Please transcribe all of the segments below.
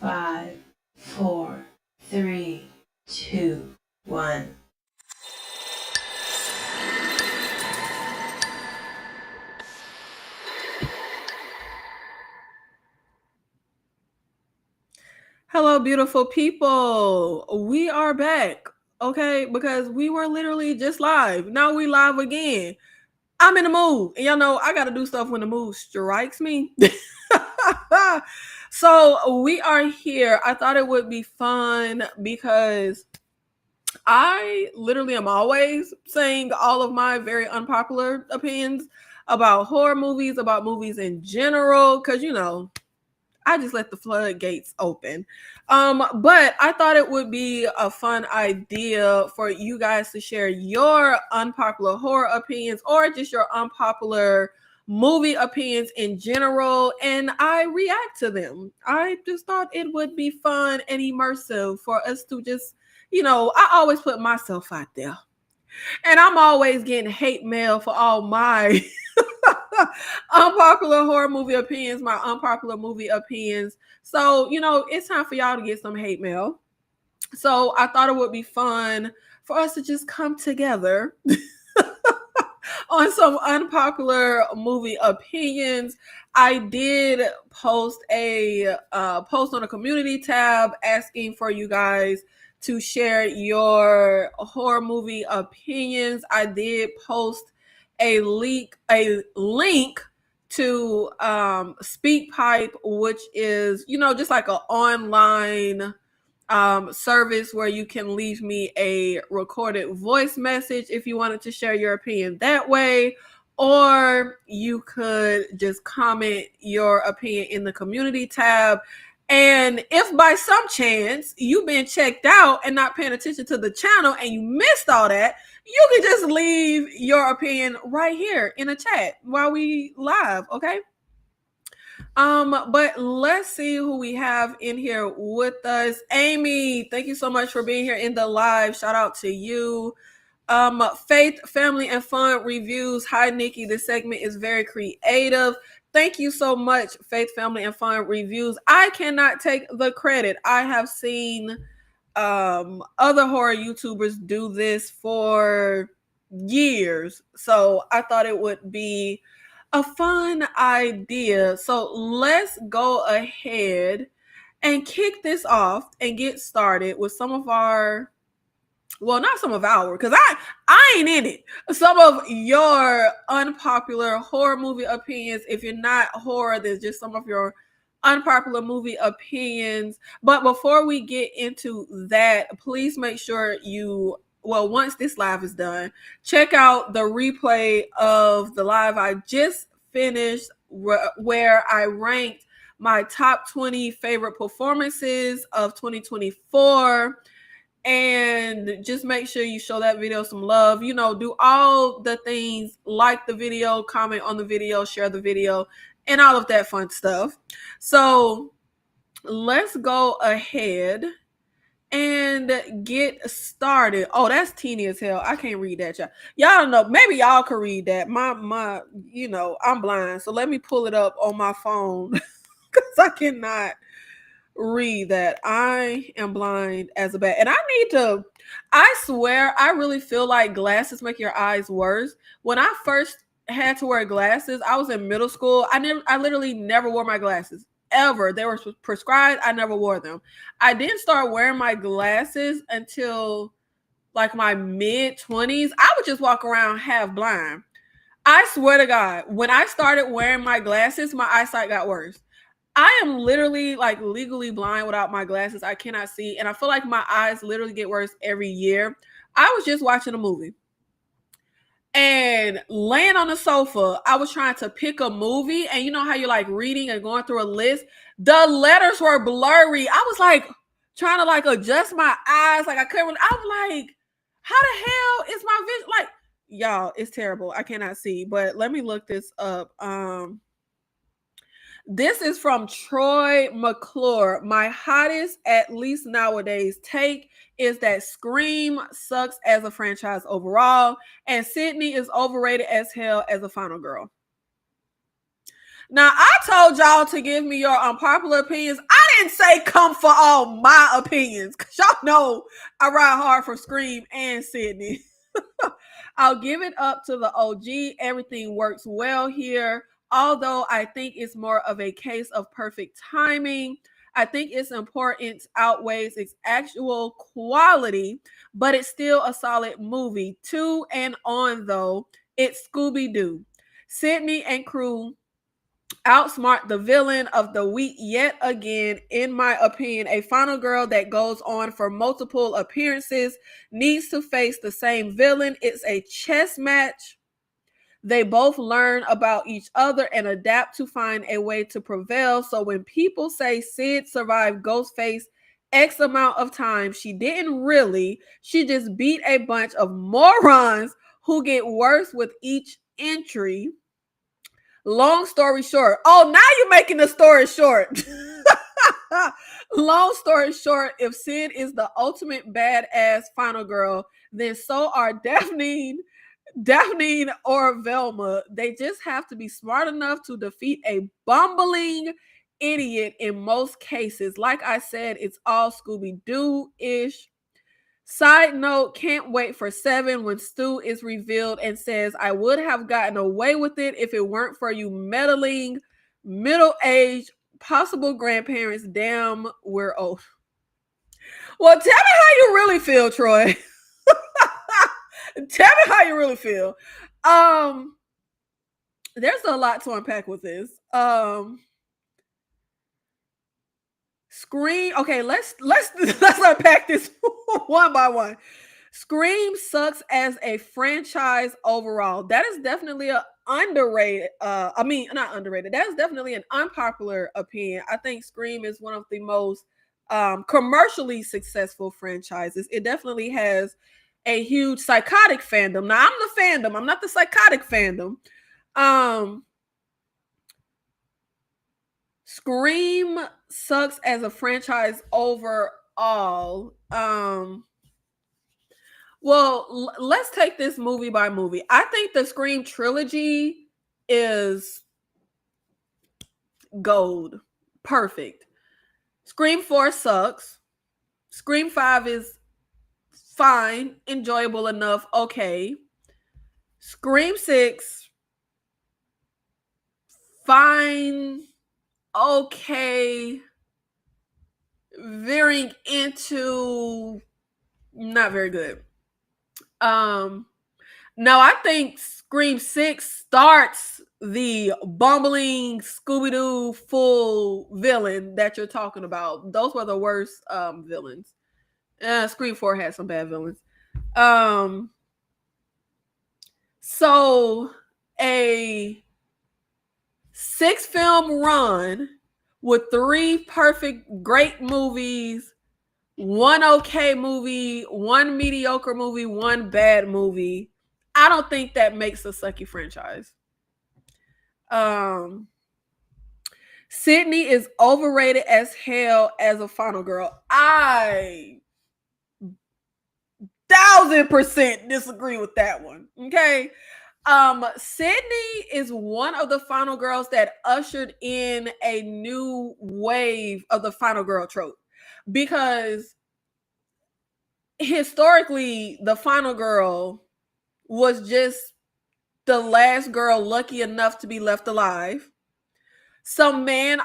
5, 4, 3, 2, 1. Hello, beautiful people. We are back, okay? Because we were literally just live. Now we live again. I'm in the mood. And y'all know I got to do stuff when the mood strikes me. So we are here. I thought it would be fun because I literally am always saying all of my very unpopular opinions about horror movies, about movies in general, because, I just let the floodgates open. But I thought it would be a fun idea for you guys to share your unpopular horror opinions or just your unpopular movie opinions in general, and I react to them. I just thought it would be fun and immersive for us to just, I always put myself out there. And I'm always getting hate mail for all my unpopular horror movie opinions, my unpopular movie opinions. So, it's time for y'all to get some hate mail. So I thought it would be fun for us to just come together on some unpopular movie opinions. I did post a post on a community tab asking for you guys to share your horror movie opinions. I did post a link to SpeakPipe, which is just like an online service where you can leave me a recorded voice message if you wanted to share your opinion that way, or you could just comment your opinion in the community tab. And if by some chance you've been checked out and not paying attention to the channel and you missed all that, you can just leave your opinion right here in the chat while we live, okay? But let's see who we have in here with us. Amy, thank you so much for being here in the live. Shout out to you. Faith, Family, and Fun Reviews. Hi, Nikki. This segment is very creative. Thank you so much, Faith, Family, and Fun Reviews. I cannot take the credit. I have seen other horror YouTubers do this for years. So I thought it would be a fun idea. So let's go ahead and kick this off and get started with some of our, well, not some of our, because I ain't in it. Some of your unpopular horror movie opinions. If you're not horror, there's just some of your unpopular movie opinions. But before we get into that, please make sure once this live is done, check out the replay of the live I just finished where I ranked my top 20 favorite performances of 2024. And just make sure you show that video some love. Do all the things, like the video, comment on the video, share the video, and all of that fun stuff. So let's go ahead and get started. Oh, that's teeny as hell. I can't read that, y'all. Y'all don't know. Maybe y'all can read that. I'm blind. So let me pull it up on my phone because I cannot read that. I am blind as a bat. And I swear, I really feel like glasses make your eyes worse. When I first had to wear glasses, I was in middle school. I literally never wore my glasses. Ever. They were prescribed. I never wore them. I didn't start wearing my glasses until like my mid-20s. I would just walk around half blind. I swear to God, when I started wearing my glasses, my eyesight got worse. I am literally like legally blind without my glasses. I cannot see. And I feel like my eyes literally get worse every year. I was just watching a movie. And laying on the sofa, I was trying to pick a movie. And you know how you're like reading and going through a list? The letters were blurry. I was like trying to like adjust my eyes. Like I couldn't. I was like, how the hell is my vision? Like, y'all, it's terrible. I cannot see. But let me look this up. This is from Troy McClure. My hottest, at least nowadays, take is that Scream sucks as a franchise overall, and Sydney is overrated as hell as a final girl. Now, I told y'all to give me your unpopular opinions. I didn't say come for all my opinions, because y'all know I ride hard for Scream and Sydney. I'll give it up to the OG. Everything works well here, although I think it's more of a case of perfect timing. I think its importance outweighs its actual quality, but it's still a solid movie. To and on, though, it's Scooby-Doo. Sydney and crew outsmart the villain of the week yet again. In my opinion, a final girl that goes on for multiple appearances needs to face the same villain. It's a chess match. They both learn about each other and adapt to find a way to prevail. So when people say Sid survived Ghostface X amount of time, she didn't really. She just beat a bunch of morons who get worse with each entry. Long story short. Oh, now you're making the story short. Long story short, if Sid is the ultimate badass final girl, then so are Daphne or Velma. They just have to be smart enough to defeat a bumbling idiot in most cases. Like I said, it's all Scooby-Doo-ish. Side note, can't wait for 7 when Stu is revealed and says, I would have gotten away with it if it weren't for you meddling, middle-aged, possible grandparents. Damn, we're old. Well, tell me how you really feel, Troy. Tell me how you really feel. There's a lot to unpack with this. Scream. Okay, let's unpack this one by one. Scream sucks as a franchise overall. That is definitely an underrated. Not underrated. That is definitely an unpopular opinion. I think Scream is one of the most commercially successful franchises. It definitely has a huge psychotic fandom. Now, I'm the fandom. I'm not the psychotic fandom. Scream sucks as a franchise overall. Well, let's take this movie by movie. I think the Scream trilogy is gold. Perfect. Scream 4 sucks. Scream 5 is fine, enjoyable enough, okay. Scream 6, fine, okay, veering into not very good. Now I think Scream 6 starts the bumbling Scooby-Doo full villain that you're talking about. Those were the worst villains. Scream 4 had some bad villains. So a 6-film run with 3 perfect, great movies, 1 okay movie, 1 mediocre movie, 1 bad movie. I don't think that makes a sucky franchise. Sydney is overrated as hell as a final girl. I 1000% disagree with that one. Okay. Sydney is one of the final girls that ushered in a new wave of the final girl trope, because historically the final girl was just the last girl lucky enough to be left alive. Some man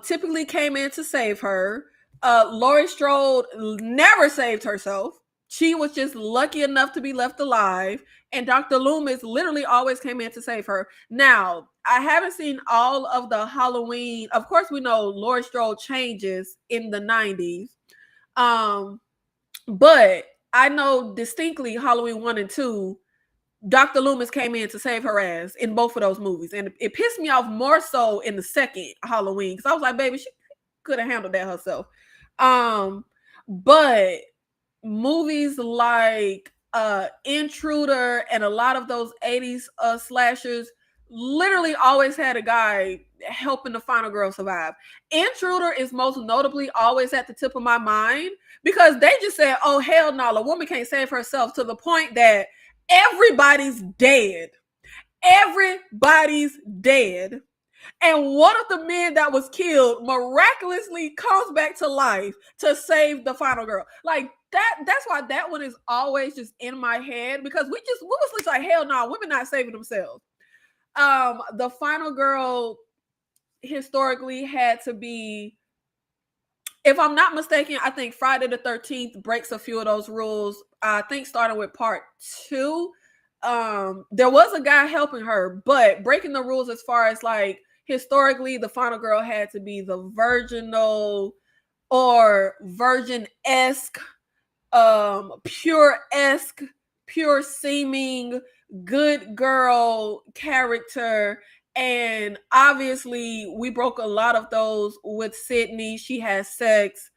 typically came in to save her. Laurie Strode never saved herself. She was just lucky enough to be left alive. And Dr. Loomis literally always came in to save her. Now, I haven't seen all of the Halloween. Of course, we know Laurie Strode changes in the 90s. But I know distinctly Halloween 1 and 2, Dr. Loomis came in to save her ass in both of those movies. And it pissed me off more so in the second Halloween, because I was like, baby, she could have handled that herself. But movies like Intruder and a lot of those 80s slashers literally always had a guy helping the final girl survive. Intruder is most notably always at the tip of my mind, because they just said, oh, hell no, a woman can't save herself, to the point that everybody's dead. Everybody's dead. And one of the men that was killed miraculously comes back to life to save the final girl. Like that's why that one is always just in my head, because we was just like, hell no, women not saving themselves. The final girl historically had to be, if I'm not mistaken, I think Friday the 13th breaks a few of those rules. I think starting with part 2, there was a guy helping her, but breaking the rules as far as like historically, the final girl had to be the virginal or virgin-esque, pure-esque, pure seeming, good girl character. And obviously, we broke a lot of those with Sydney. She has sex.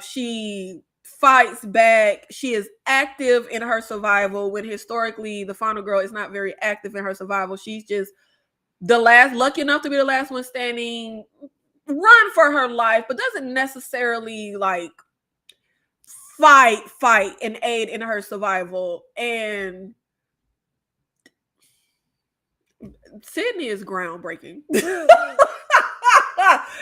She fights back. She is active in her survival, when historically the final girl is not very active in her survival. She's just lucky enough to be the last one standing, run for her life, but doesn't necessarily like fight and aid in her survival. And Sydney is groundbreaking.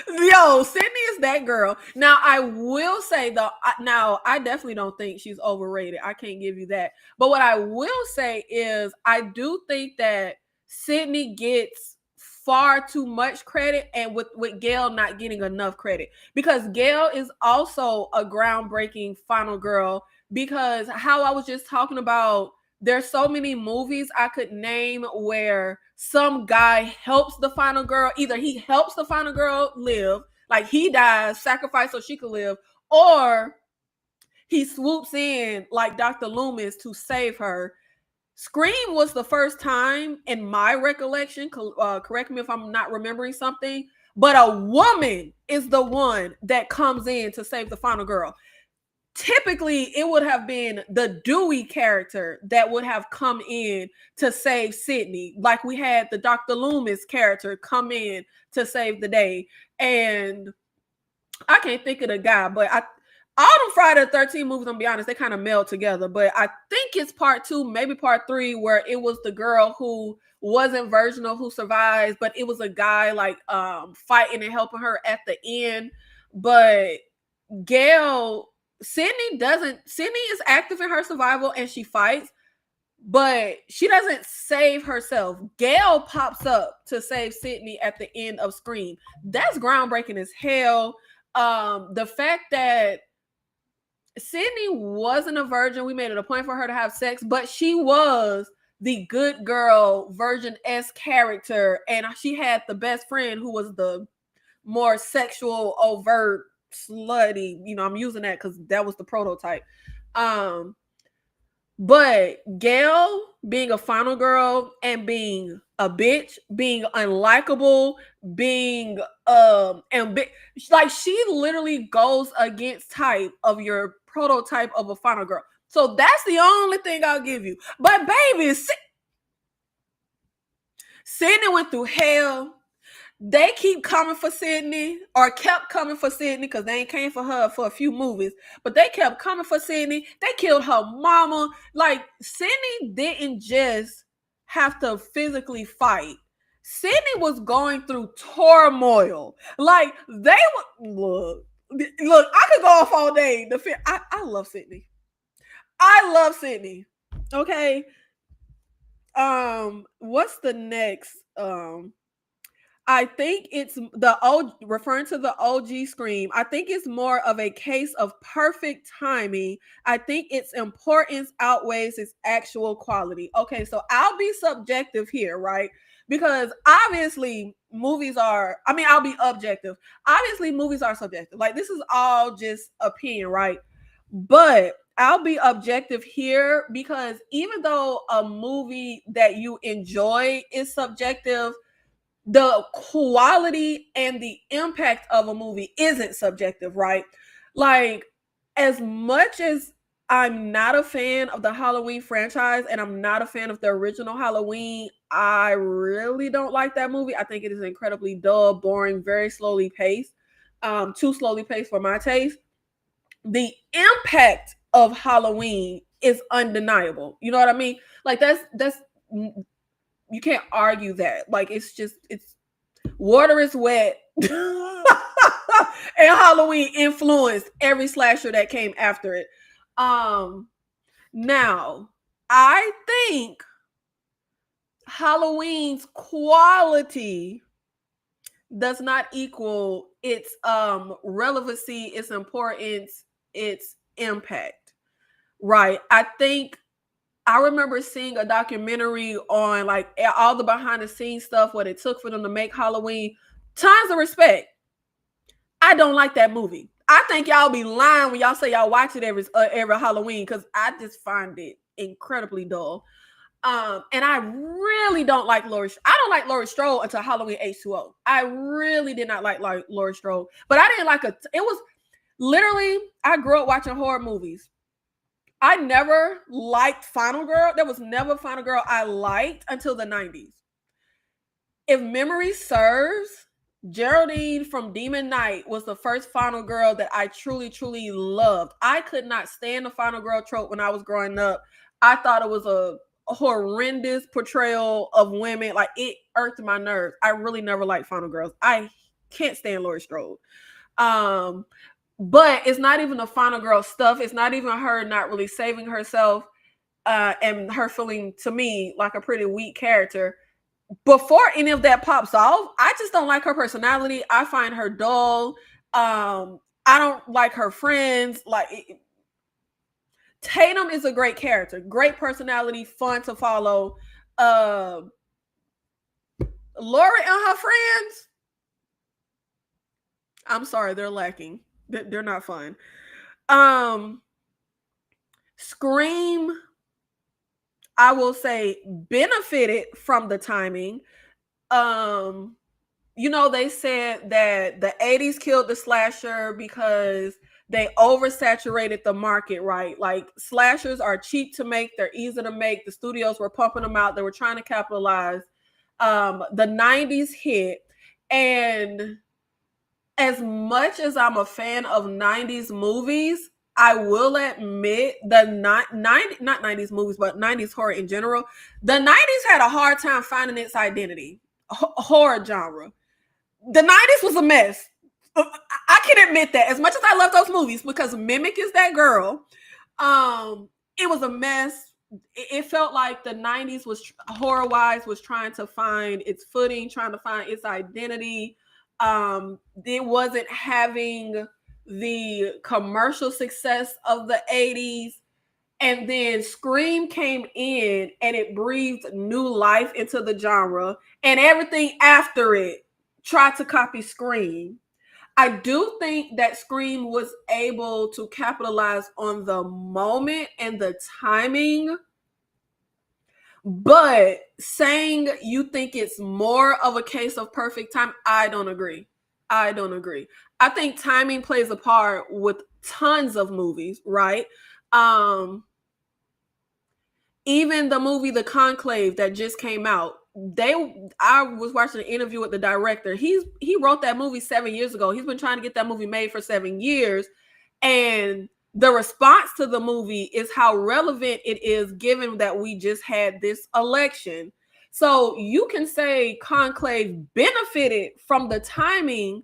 Yo, Sydney is that girl. Now, I will say though, now I definitely don't think she's overrated. I can't give you that. But what I will say is, I do think that Sydney gets far too much credit, and with Gail not getting enough credit, because Gail is also a groundbreaking final girl. Because how I was just talking about, there's so many movies I could name where some guy helps the final girl. Either he helps the final girl live, like he dies, sacrificed so she could live, or he swoops in like Dr. Loomis to save her. Scream was the first time in my recollection, correct me if I'm not remembering something, but a woman is the one that comes in to save the final girl. Typically, it would have been the Dewey character that would have come in to save Sydney. Like we had the Dr. Loomis character come in to save the day. And I can't think of the guy, but all them Friday the 13th movies, I'm gonna be honest, they kind of meld together. But I think it's part 2, maybe part 3, where it was the girl who wasn't virginal who survives, but it was a guy like fighting and helping her at the end. But Sydney is active in her survival and she fights, but she doesn't save herself. Gail pops up to save Sydney at the end of Scream. That's groundbreaking as hell. The fact that Sydney wasn't a virgin, we made it a point for her to have sex, but she was the good girl, virgin-esque character, and she had the best friend who was the more sexual, overt, slutty. I'm using that because that was the prototype. But Gail being a final girl and being a bitch, being unlikable, being like she literally goes against type of your prototype of a final girl. So that's the only thing I'll give you. But baby, Sydney went through hell. They keep coming for Sydney, or kept coming for Sydney, because they ain't came for her for a few movies, but they kept coming for Sydney. They killed her mama. Like, Sydney didn't just have to physically fight. Sydney was going through turmoil. Like, they would look, I could go off all day. I love Sydney. I love Sydney. Okay. What's the next? I think it's the old, referring to the OG Scream. I think it's more of a case of perfect timing. I think its importance outweighs its actual quality. Okay, so I'll be subjective here, right? Because obviously I'll be objective. Obviously, movies are subjective. Like, this is all just opinion, right? But I'll be objective here, because even though a movie that you enjoy is subjective, the quality and the impact of a movie isn't subjective, right? Like, as much as I'm not a fan of the Halloween franchise and I'm not a fan of the original Halloween, I really don't like that movie. I think it is incredibly dull, boring, very slowly paced, too slowly paced for my taste. The impact of Halloween is undeniable. You know what I mean? Like, that's you can't argue that. Like, it's Water is Wet and Halloween influenced every slasher that came after it. Now, I think Halloween's quality does not equal its relevancy, its importance, its impact. Right. I remember seeing a documentary on like all the behind the scenes stuff, what it took for them to make Halloween. Tons of respect. I don't like that movie. I think y'all be lying when y'all say y'all watch it every Halloween, because I just find it incredibly dull. And I really don't like Laurie. I don't like Laurie Strode until Halloween H2O. I really did not like Laurie Strode, but I didn't like it. It was literally, I grew up watching horror movies. I never liked Final Girl. There was never a Final Girl I liked until the 90s. If memory serves, Geraldine from Demon Knight was the first Final Girl that I truly, truly loved. I could not stand the Final Girl trope when I was growing up. I thought it was a horrendous portrayal of women. Like, it irked my nerves. I really never liked Final Girls. I can't stand Laurie Strode. But it's not even the Final Girl stuff. It's not even her not really saving herself and her feeling, to me, like a pretty weak character. Before any of that pops off, I just don't like her personality. I find her dull. I don't like her friends. Tatum is a great character, great personality, fun to follow. Laura and her friends, I'm sorry, they're lacking. They're not fun. Scream, I will say, benefited from the timing. They said that the 80s killed the slasher because they oversaturated the market, right? Like, slashers are cheap to make, they're easy to make. The studios were pumping them out, they were trying to capitalize. The 90s hit, and as much as I'm a fan of 90s movies, I will admit not 90s movies, but 90s horror in general, the 90s had a hard time finding its identity, horror genre. The 90s was a mess. I can admit that. As much as I love those movies, because Mimic is that girl, it was a mess. It felt like the 90s was, horror-wise, was trying to find its footing, trying to find its identity. It wasn't having the commercial success of the 80s. And then Scream came in and it breathed new life into the genre, and everything after it tried to copy Scream. I do think that Scream was able to capitalize on the moment and the timing, but saying you think it's more of a case of perfect time, I don't agree. I think timing plays a part with tons of movies, right? Even the movie The Conclave that just came out, I was watching an interview with the director. He wrote that movie 7 years ago. He's been trying to get that movie made for 7 years, and the response to the movie is how relevant it is, given that we just had this election. So you can say Conclave benefited from the timing.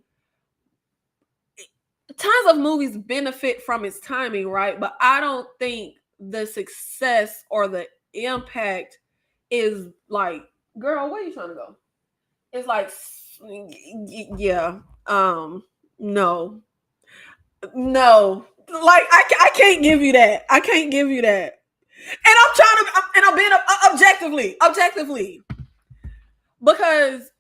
Tons of movies benefit from its timing, right? But I don't think the success or the impact is like, girl, where are you trying to go? It's like, yeah, no. Like, I can't give you that. And I'm being objectively, because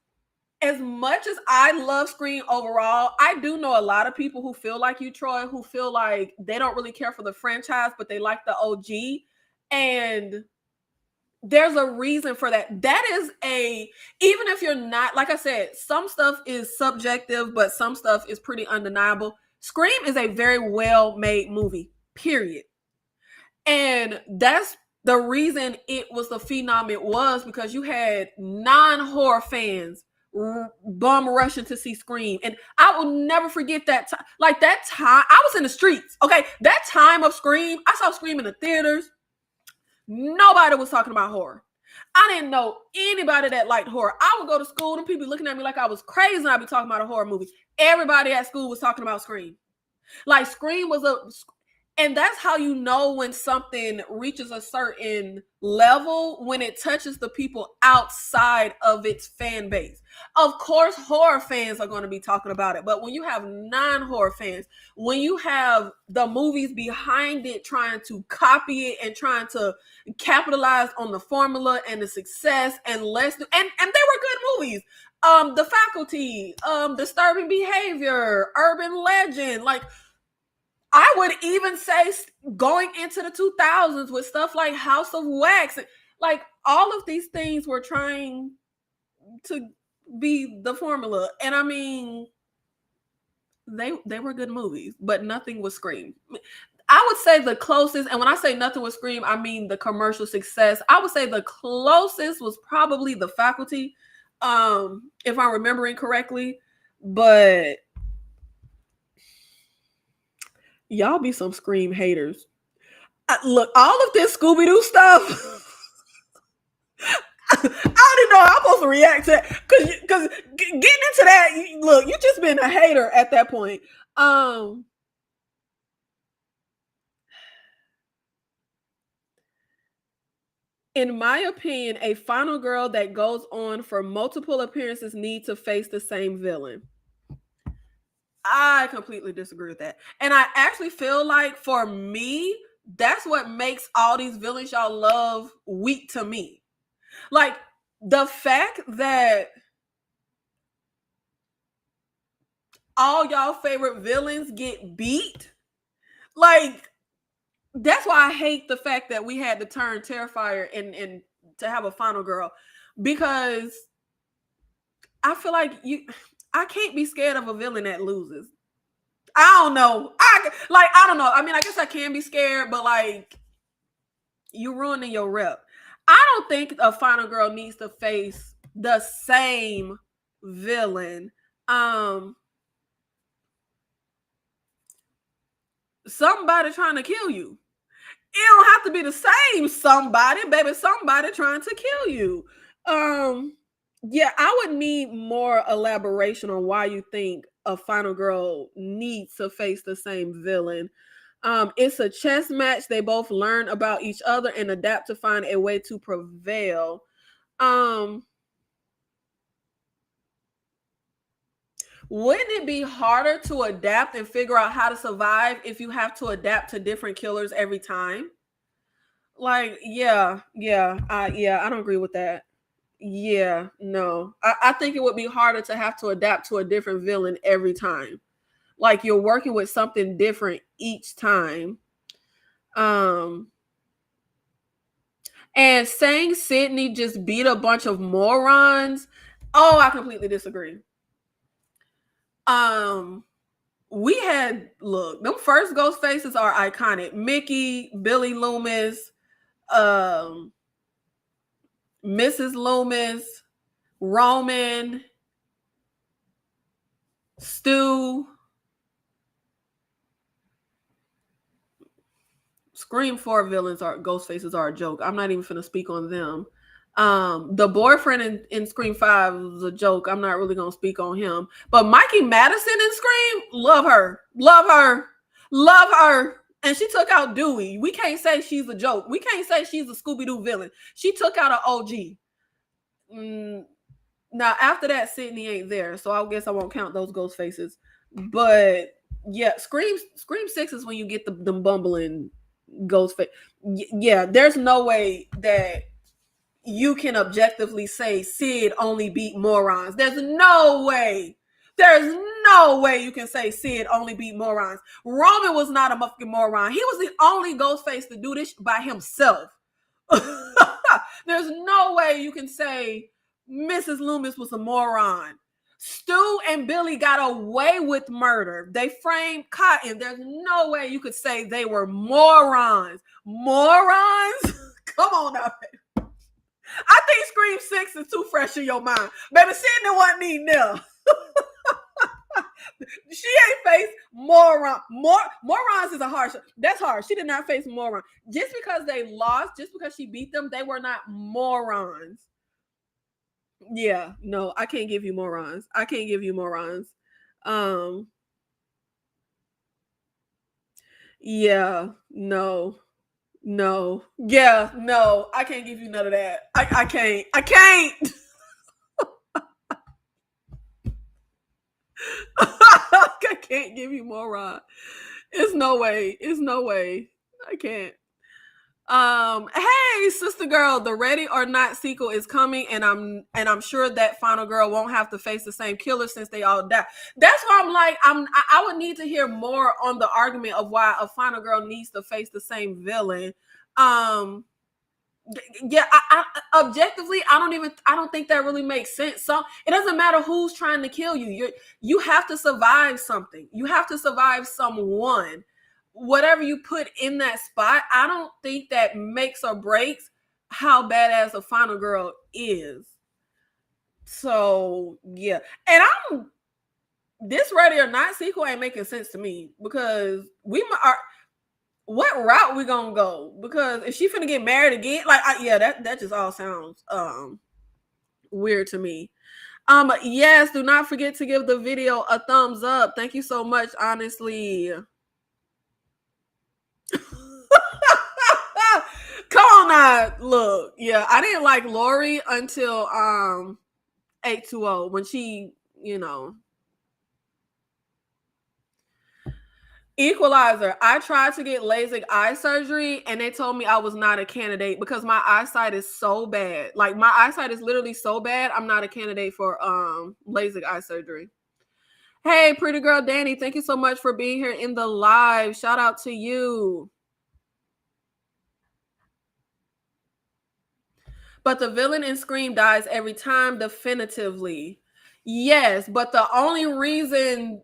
as much as I love Scream overall, I do know a lot of people who feel like you, Troy, who feel like they don't really care for the franchise, but they like the OG. And there's a reason for that. That is even if you're not, like I said, some stuff is subjective, but some stuff is pretty undeniable. Scream is a very well-made movie, period. And that's the reason it was the phenom it was, because you had non-horror fans bum rushing to see Scream. And I will never forget that time. Like, that time, I was in the streets, okay? That time of Scream, I saw Scream in the theaters. Nobody was talking about horror. I didn't know anybody that liked horror. I would go to school and people looking at me like I was crazy and I'd be talking about a horror movie. Everybody at school was talking about Scream. Like Scream was and that's how you know when something reaches a certain level, when it touches the people outside of its fan base. Of course, horror fans are going to be talking about it, but when you have non-horror fans, when you have the movies behind it trying to copy it and trying to capitalize on the formula and the success and less, and they were good movies. The Faculty, Disturbing Behavior, Urban Legend, like I would even say going into the 2000s with stuff like House of Wax, like all of these things were trying to be the formula. And I mean, they were good movies, but nothing was Scream. I would say the closest, and when I say nothing was Scream, I mean the commercial success. I would say the closest was probably The Faculty, if I'm remembering correctly. But y'all be some Scream haters. Look, all of this Scooby-Doo stuff, I don't even know how I'm supposed to react to that. Because getting into that, look, you just been a hater at that point. In my opinion, a final girl that goes on for multiple appearances needs to face the same villain. I completely disagree with that. And I actually feel like for me, that's what makes all these villains y'all love weak to me. Like the fact that all y'all favorite villains get beat, like that's why I hate the fact that we had to turn Terrifier and to have a final girl, because I feel like I can't be scared of a villain that loses. I don't know. I don't know. I mean, I guess I can be scared, but like you ruining your rep. I don't think a final girl needs to face the same villain. Somebody trying to kill you. It don't have to be the same somebody, baby. Somebody trying to kill you. Yeah, I would need more elaboration on why you think a final girl needs to face the same villain. It's a chess match. They both learn about each other and adapt to find a way to prevail. Wouldn't it be harder to adapt and figure out how to survive if you have to adapt to different killers every time? Like, yeah, I don't agree with that. Yeah, no. I think it would be harder to have to adapt to a different villain every time. Like you're working with something different each time. And saying Sydney just beat a bunch of morons, oh, I completely disagree. We had, look, them first ghost faces are iconic. Mickey, Billy Loomis, Mrs. Loomis, Roman, Stu. Scream 4 villains are ghost faces are a joke. I'm not even finna speak on them. The boyfriend in Scream 5 was a joke. I'm not really gonna speak on him. But Mikey Madison in Scream, love her. Love her. Love her. And she took out Dewey. We can't say she's a joke. We can't say she's a Scooby-Doo villain. She took out an OG. Now, after that, Sydney ain't there. So I guess I won't count those ghost faces. But yeah, Scream 6 is when you get them bumbling ghost face. Yeah, there's no way that you can objectively say Sid only beat morons. There's no way. There's no way you can say Sid only beat morons. Roman was not a fucking moron. He was the only ghost face to do this by himself. There's no way you can say Mrs. Loomis was a moron. Stu and Billy got away with murder. They framed Cotton. There's no way you could say they were morons. Morons? Come on now. I think Scream 6 is too fresh in your mind. Baby, Sydney wasn't even there. She ain't faced moron. Morons is a harsh. That's hard. She did not face moron. Just because they lost, just because she beat them, they were not morons. Yeah, no, I can't give you morons. I can't give you morons. Um, yeah, no, no, yeah, no, I can't give you none of that. I can't. I can't. I can't give you moron. It's no way. It's no way. I can't. Hey, sister girl, the Ready or Not sequel is coming, and I'm sure that final girl won't have to face the same killer since they all died. That's why I'm like, I would need to hear more on the argument of why a final girl needs to face the same villain. Um, yeah, objectively, I don't think that really makes sense. So it doesn't matter who's trying to kill you. You have to survive something. You have to survive someone. Whatever you put in that spot, I don't think that makes or breaks how badass a final girl is. So yeah, and this Ready or Not sequel ain't making sense to me because we are. What route we gonna go? Because if she finna get married again, like yeah, that just all sounds weird to me. Yes, do not forget to give the video a thumbs up. Thank you so much, honestly. Come on now. Look, yeah, I didn't like Lori until 820 when she, you know. Equalizer. I tried to get LASIK eye surgery and they told me I was not a candidate because my eyesight is so bad. Like my eyesight is literally so bad. I'm not a candidate for LASIK eye surgery. Hey, pretty girl Danny, thank you so much for being here in the live. Shout out to you. But the villain in Scream dies every time definitively. Yes, but the only reason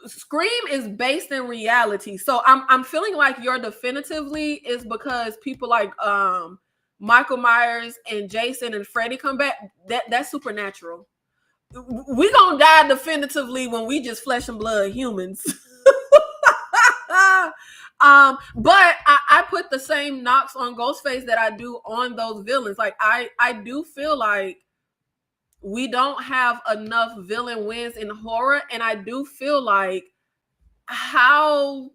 Scream is based in reality. So I'm feeling like your definitively is because people like Michael Myers and Jason and Freddy come back. That's supernatural. We gonna die definitively when we just flesh and blood humans. But I put the same knocks on Ghostface that I do on those villains. Like I do feel like we don't have enough villain wins in horror, and I do feel like how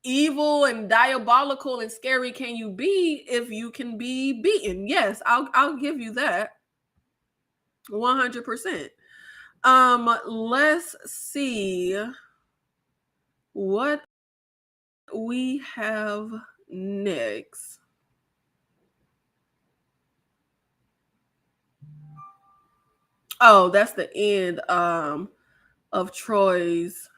evil and diabolical and scary can you be if you can be beaten? Yes, I'll give you that. 100%. Let's see what we have next. Oh, that's the end of Troy's.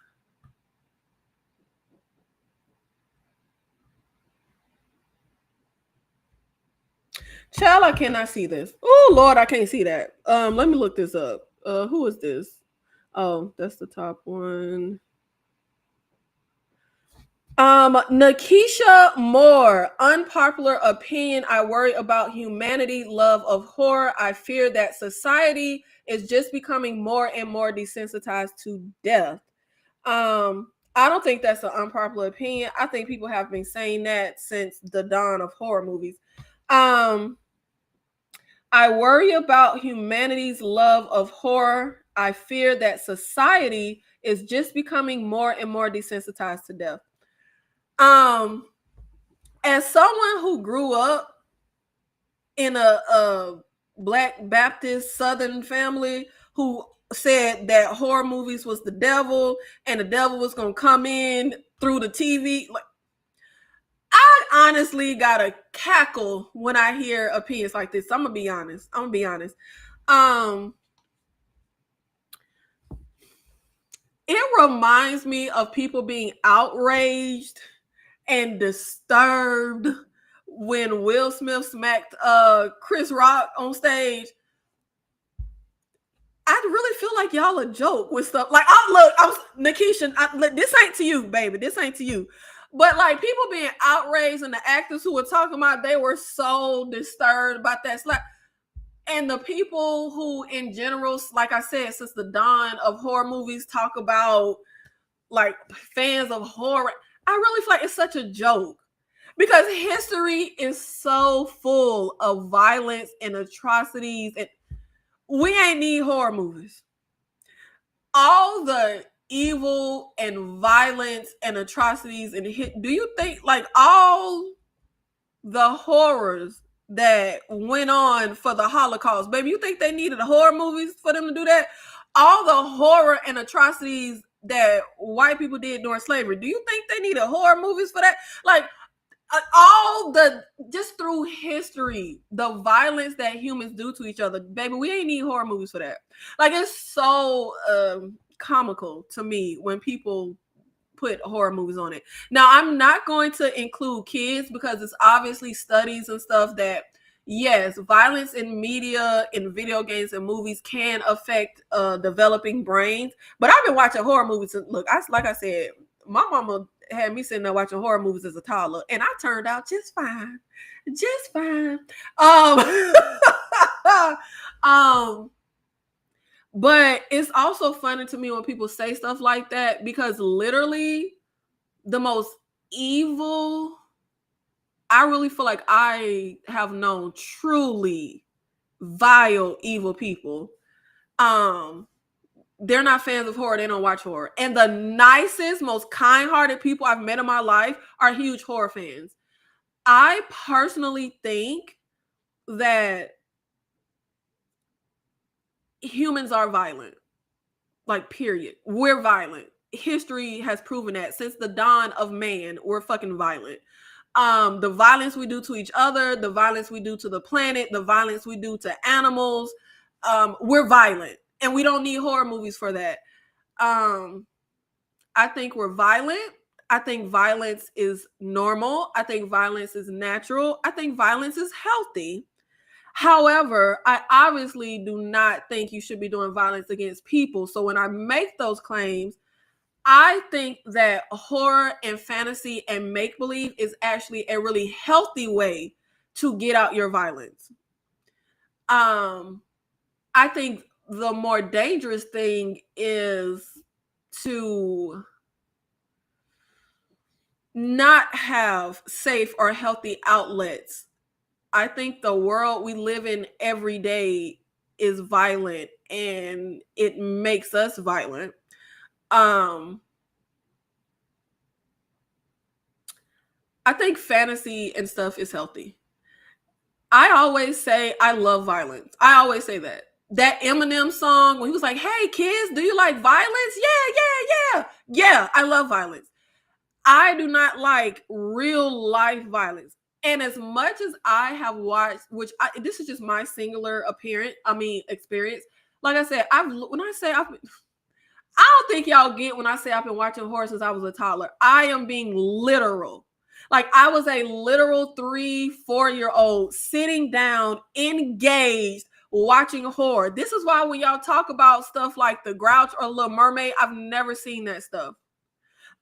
Child, I cannot see this. Oh Lord, I can't see that. Let me look this up. Who is this? Oh, that's the top one. Nakisha Moore, unpopular opinion. I worry about humanity, love of horror. I fear that society is just becoming more and more desensitized to death. I don't think that's an unpopular opinion. I think people have been saying that since the dawn of horror movies. I worry about humanity's love of horror. I fear that society is just becoming more and more desensitized to death. As someone who grew up in a Black Baptist Southern family who said that horror movies was the devil and the devil was gonna come in through the TV, like I honestly gotta cackle when I hear opinions like this. I'm gonna be honest. It reminds me of people being outraged and disturbed when Will Smith smacked Chris Rock on stage. I really feel like y'all a joke with stuff. Like, Nakisha, this ain't to you, baby. This ain't to you. But like people being outraged and the actors who were talking about, they were so disturbed about that slap. And the people who, in general, like I said, since the dawn of horror movies, talk about like fans of horror, I really feel like it's such a joke because history is so full of violence and atrocities, and we ain't need horror movies. All the evil and violence and atrocities and do you think like all the horrors that went on for the Holocaust, baby, you think they needed horror movies for them to do that? All the horror and atrocities that white people did during slavery, do you think they needed horror movies for that? Like all the, just through history, the violence that humans do to each other, baby, we ain't need horror movies for that. Like, it's so comical to me when people put horror movies on it. Now, I'm not going to include kids because it's obviously studies and stuff that, yes, violence in media, in video games and movies can affect developing brains. But I've been watching horror movies. Look, like I said, my mama had me sitting there watching horror movies as a toddler, and I turned out just fine. Just fine. But it's also funny to me when people say stuff like that, because literally the most evil, I really feel like I have known truly vile, evil people. They're not fans of horror. They don't watch horror. And the nicest, most kind-hearted people I've met in my life are huge horror fans. I personally think that humans are violent. Like, period. We're violent. History has proven that since the dawn of man, we're fucking violent. The violence we do to each other, the violence we do to the planet, the violence we do to animals, we're violent. And we don't need horror movies for that. I think we're violent. I think violence is normal. I think violence is natural. I think violence is healthy. However, I obviously do not think you should be doing violence against people. So when I make those claims, I think that horror and fantasy and make-believe is actually a really healthy way to get out your violence. I think the more dangerous thing is to not have safe or healthy outlets. I think the world we live in every day is violent, and it makes us violent. I think fantasy and stuff is healthy. I always say I love violence. I always say that. That Eminem song when he was like, "Hey kids, do you like violence?" Yeah, I love violence. I do not like real life violence. And as much as I have watched, this is just my singular experience. Like I said, I don't think y'all get when I say I've been watching horror since I was a toddler. I am being literal. Like, I was a literal 3-4-year-old sitting down, engaged, watching horror. This is why when y'all talk about stuff like The Grouch or Little Mermaid, I've never seen that stuff.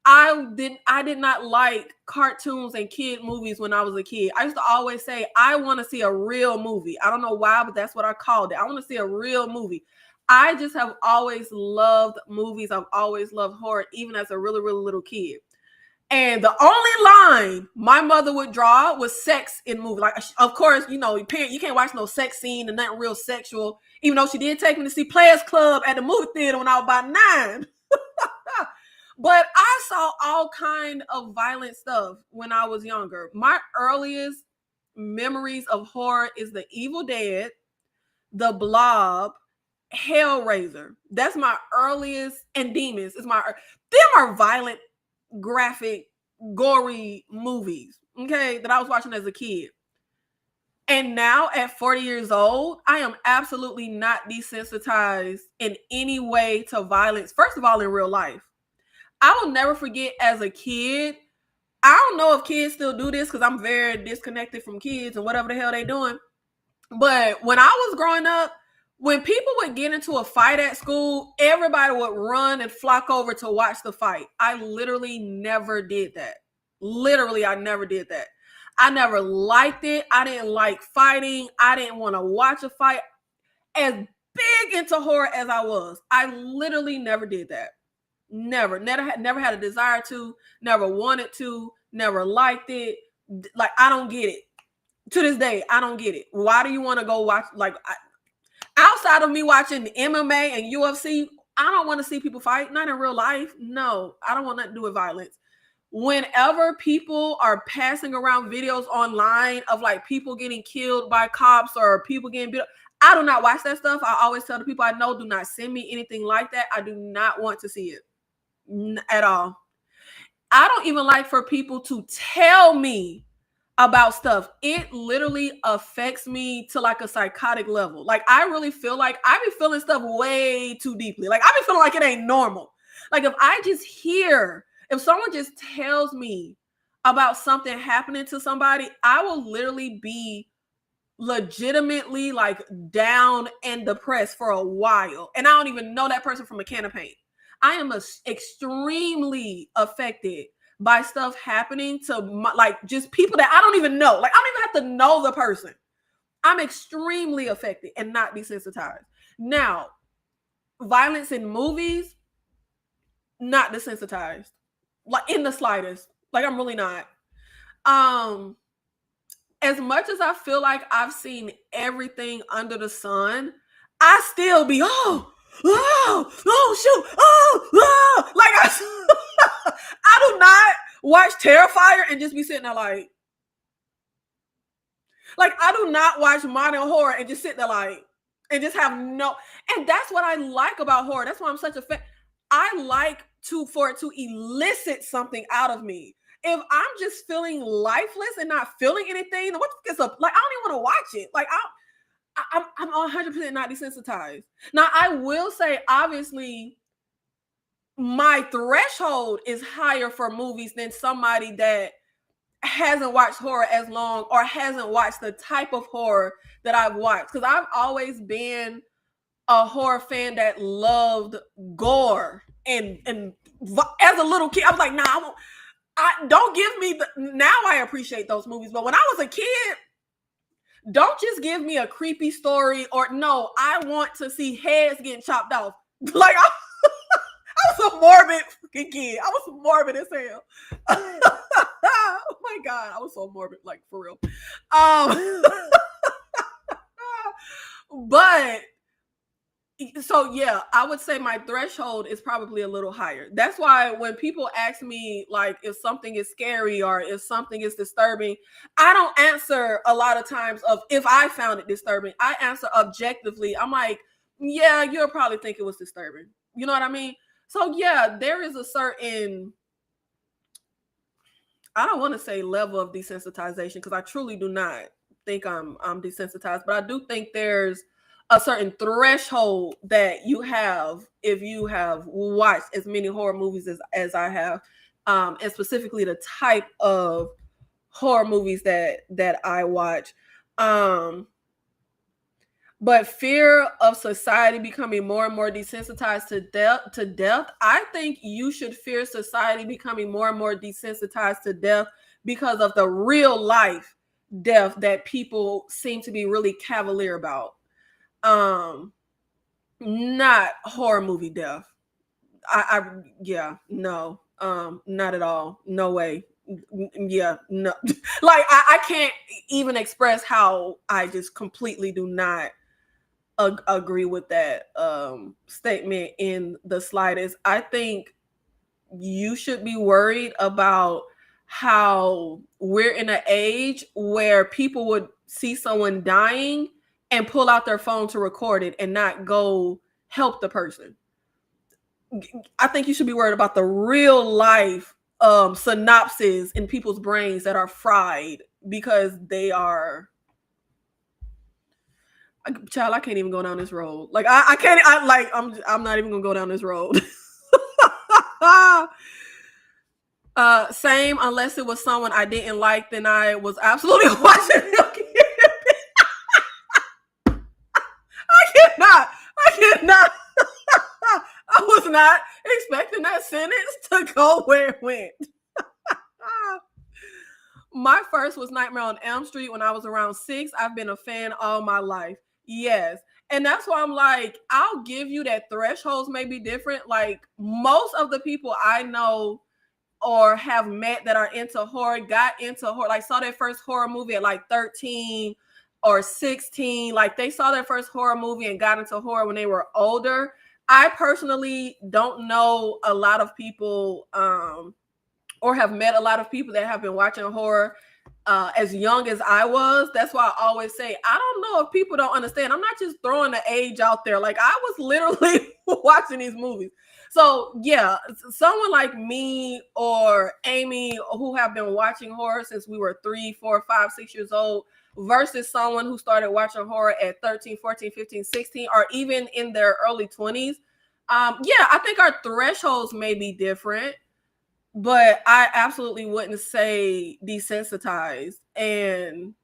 I did not like cartoons and kid movies when I was a kid. I used to always say, I want to see a real movie. I don't know why, but that's what I called it. I want to see a real movie. I just have always loved movies. I've always loved horror, even as a really, really little kid. And the only line my mother would draw was sex in movies. Like, of course, you can't watch no sex scene and nothing real sexual, even though she did take me to see Players Club at the movie theater when I was about 9. But I saw all kind of violent stuff when I was younger. My earliest memories of horror is The Evil Dead, The Blob, Hellraiser. That's my earliest, and Demons is them are violent, graphic, gory movies, okay, that I was watching as a kid. And now at 40 years old, I am absolutely not desensitized in any way to violence. First of all, in real life. I will never forget as a kid. I don't know if kids still do this because I'm very disconnected from kids and whatever the hell they doing. But when I was growing up, when people would get into a fight at school, everybody would run and flock over to watch the fight. I literally never did that. I never did that. I never liked it. I didn't like fighting. I didn't want to watch a fight. as big into horror as I was. I literally never did that. Never had a desire to, never wanted to, never liked it. Like, I don't get it. To this day, I don't get it. Why do you want to go watch, like, outside of me watching MMA and UFC, I don't want to see people fight, not in real life. No, I don't want nothing to do with violence. Whenever people are passing around videos online of like people getting killed by cops or people getting beat up, I do not watch that stuff. I always tell the people I know, do not send me anything like that. I do not want to see it at all. I don't even like for people to tell me about stuff. It literally affects me to like a psychotic level. Like, I really feel like I be feeling stuff way too deeply. Like, I be feeling like it ain't normal. Like, if someone just tells me about something happening to somebody, I will literally be legitimately like down and depressed for a while. And I don't even know that person from a can of paint. I am extremely affected by stuff happening to like just people that I don't even know. Like, I don't even have to know the person. I'm extremely affected and not desensitized. Now, violence in movies, not desensitized. Like, in the slightest. Like, I'm really not. As much as I feel like I've seen everything under the sun, I still be, oh shoot, like I do not watch Terrifier and just be sitting there like I do not watch modern horror and just sit there like, and just have no, and that's what I like about horror. That's why I'm such a fan. I like for it to elicit something out of me. If I'm just feeling lifeless and not feeling anything, then what the fuck is up? Like, I don't even want to watch it. Like, I'm 100% not desensitized. Now, I will say, obviously, my threshold is higher for movies than somebody that hasn't watched horror as long or hasn't watched the type of horror that I've watched. Because I've always been a horror fan that loved gore. And as a little kid, I was like, nah, don't give me now I appreciate those movies. But when I was a kid, don't just give me a creepy story or no, I want to see heads getting chopped off. Like, I was a morbid fucking kid. I was morbid as hell. Oh my God. I was so morbid, like, for real. But so yeah, I would say my threshold is probably a little higher. That's why when people ask me like if something is scary or if something is disturbing, I don't answer a lot of times of if I found it disturbing. I answer objectively. I'm like, yeah, you'll probably think it was disturbing. You know what I mean? So yeah, there is a certain, I don't want to say level of desensitization because I truly do not think I'm desensitized, but I do think there's a certain threshold that you have if you have watched as many horror movies as I have, and specifically the type of horror movies that I watch. But fear of society becoming more and more desensitized to death, I think you should fear society becoming more and more desensitized to death because of the real life death that people seem to be really cavalier about. Not horror movie death. No, not at all. No way. Yeah, no. Like, I can't even express how I just completely do not agree with that statement in the slightest. I think you should be worried about how we're in an age where people would see someone dying and pull out their phone to record it and not go help the person. I think you should be worried about the real life synapses in people's brains that are fried because they are. Child, I can't even go down this road. Like, I can't. I'm not even gonna go down this road. Same, unless it was someone I didn't like, then I was absolutely watching them. I cannot. I was not expecting that sentence to go where it went. My first was Nightmare on Elm Street when I was around 6. I've been a fan all my life. Yes. And that's why I'm like, I'll give you that thresholds may be different. Like most of the people I know or have met that are into horror got into horror, like saw their first horror movie at like 13 or 16. Like they saw their first horror movie and got into horror when they were older. I personally don't know a lot of people or have met a lot of people that have been watching horror as young as I was. That's why I always say, I don't know if people don't understand. I'm not just throwing the age out there. Like I was literally watching these movies. So yeah, someone like me or Amy who have been watching horror since we were 3, 4, 5, 6 years old versus someone who started watching horror at 13, 14, 15, 16, or even in their early 20s. Yeah, I think our thresholds may be different, but I absolutely wouldn't say desensitized. And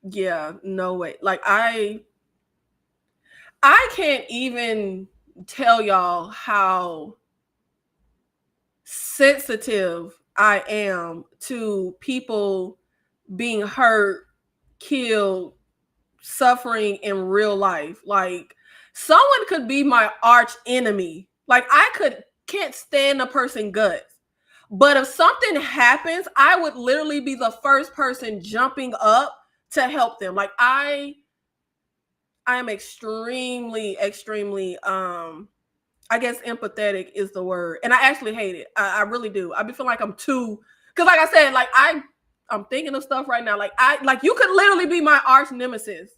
yeah, no way. Like I can't even tell y'all how sensitive I am to people being hurt, killed, suffering in real life. Like someone could be my arch enemy. Like can't stand a person guts. But if something happens, I would literally be the first person jumping up to help them. Like I am extremely, extremely I guess empathetic is the word. And I actually hate it. I really do. I be feeling like I'm too, because like I said, like I'm thinking of stuff right now. Like you could literally be my arch nemesis.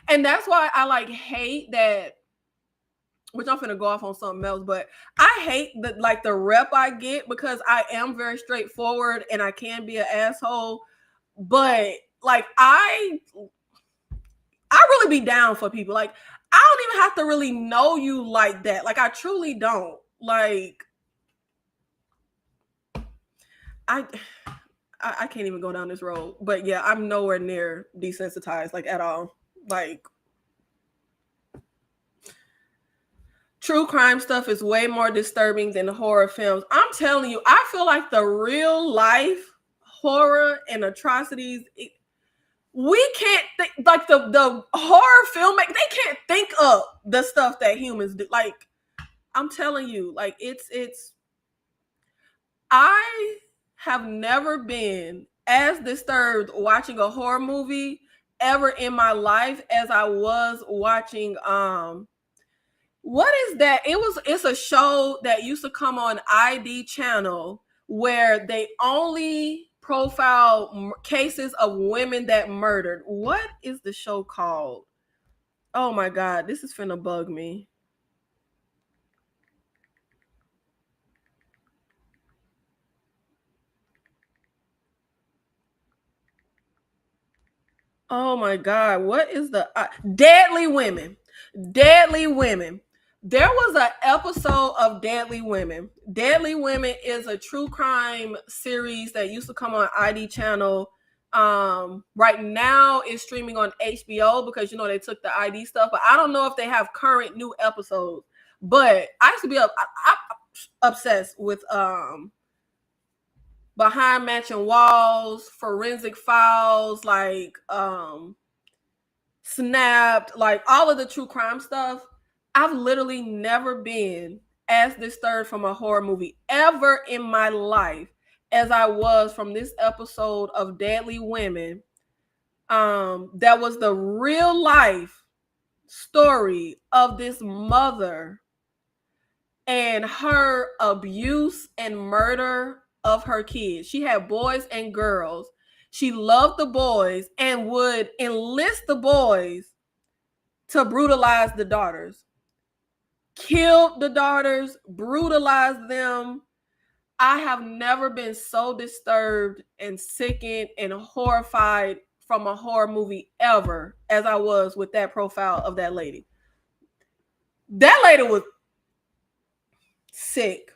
And that's why I like hate that, which I'm finna go off on something else, but I hate the rep I get because I am very straightforward and I can be an asshole. But like I really be down for people. Like I don't even have to really know you like that. Like I truly don't. Like I can't even go down this road. But yeah, I'm nowhere near desensitized, like at all. Like true crime stuff is way more disturbing than horror films. I'm telling you, I feel like the real life horror and atrocities, we can't think, like the horror filmmaker, they can't think of the stuff that humans do. Like I'm telling you, like it's I have never been as disturbed watching a horror movie ever in my life as I was watching what is that? It's a show that used to come on ID channel where they only profile cases of women that murdered. What is the show called? Oh my god, this is finna bug me. Oh my god, what is the Deadly Women? Deadly Women. There was an episode of Deadly Women. Deadly Women is a true crime series that used to come on ID channel. Right now it's streaming on HBO because they took the ID stuff, but I don't know if they have current new episodes. But I used to be obsessed with Behind Matching Walls, Forensic Files, like Snapped, like all of the true crime stuff. I've literally never been as disturbed from a horror movie ever in my life as I was from this episode of Deadly Women. That was the real life story of this mother and her abuse and murder of her kids. She had boys and girls. She loved the boys and would enlist the boys to brutalize the daughters. Killed the daughters, brutalized them. I have never been so disturbed and sickened and horrified from a horror movie ever as I was with that profile of that lady. That lady was sick.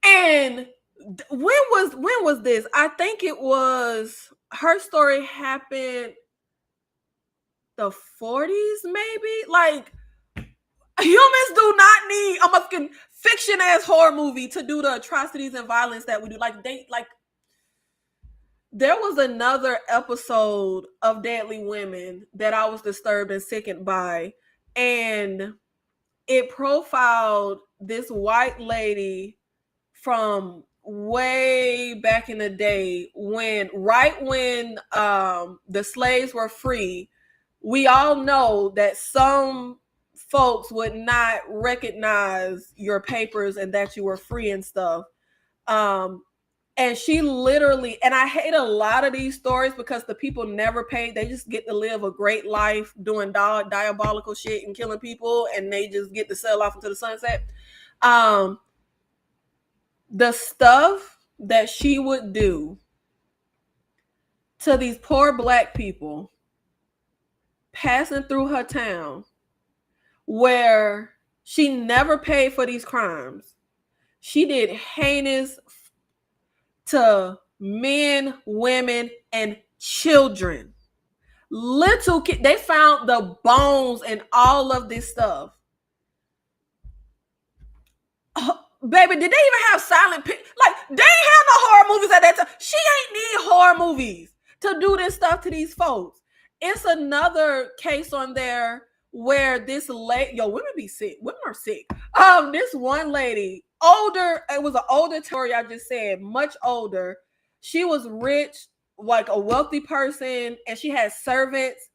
And when was this? I think it was, her story happened the 40s maybe. Like humans do not need fiction ass horror movie to do the atrocities and violence that we do. There was another episode of Deadly Women that I was disturbed and sickened by, and it profiled this white lady from way back in the day when the slaves were free. We all know that some folks would not recognize your papers and that you were free and stuff. And she literally, and I hate a lot of these stories because the people never paid. They just get to live a great life doing diabolical shit and killing people, and they just get to sail off into the sunset. The stuff that she would do to these poor black people passing through her town, where she never paid for these crimes. She did heinous to men, women, and children. Little kids. They found the bones and all of this stuff. Baby, did they even have silent like, they ain't have no horror movies at that time. She ain't need horror movies to do this stuff to these folks. It's another case on there where this lady, women be sick. Women are sick. This one lady, older, it was an older story I just said, much older. She was rich, like a wealthy person, and she had servants.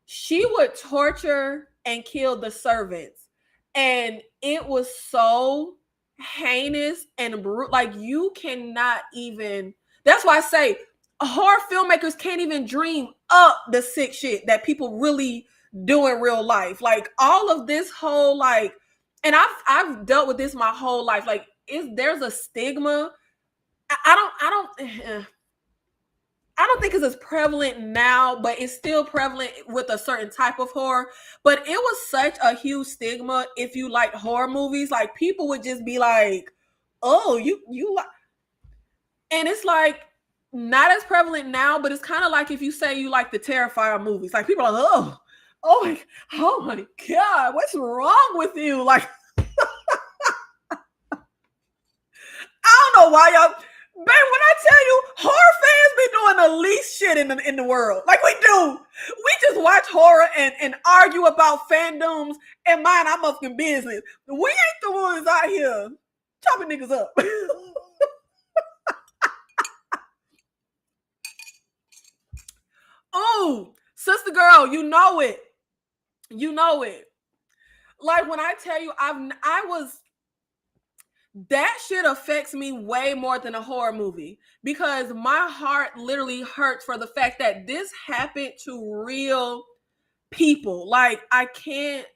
She would torture and kill the servants. And it was so heinous and brutal. Like, you cannot even, that's why I say horror filmmakers can't even dream up the sick shit that people really do in real life. Like, all of this whole, like, and I've dealt with this my whole life. Like, there's a stigma. I don't think it's as prevalent now, but it's still prevalent with a certain type of horror. But it was such a huge stigma if you like horror movies. Like, people would just be like, "Oh, you like," and it's like not as prevalent now. But it's kind of like if you say you like the Terrifier movies. Like, people are like, oh my God, what's wrong with you? Like, I don't know why y'all. Babe, when I tell you, horror fans be doing the least shit in the world. Like, we do. We just watch horror and argue about fandoms and mind our motherfucking business. We ain't the ones out here chopping niggas up. Oh, sister girl, you know it. You know it. Like, when I tell you, that shit affects me way more than a horror movie, because my heart literally hurts for the fact that this happened to real people. Like, I can't.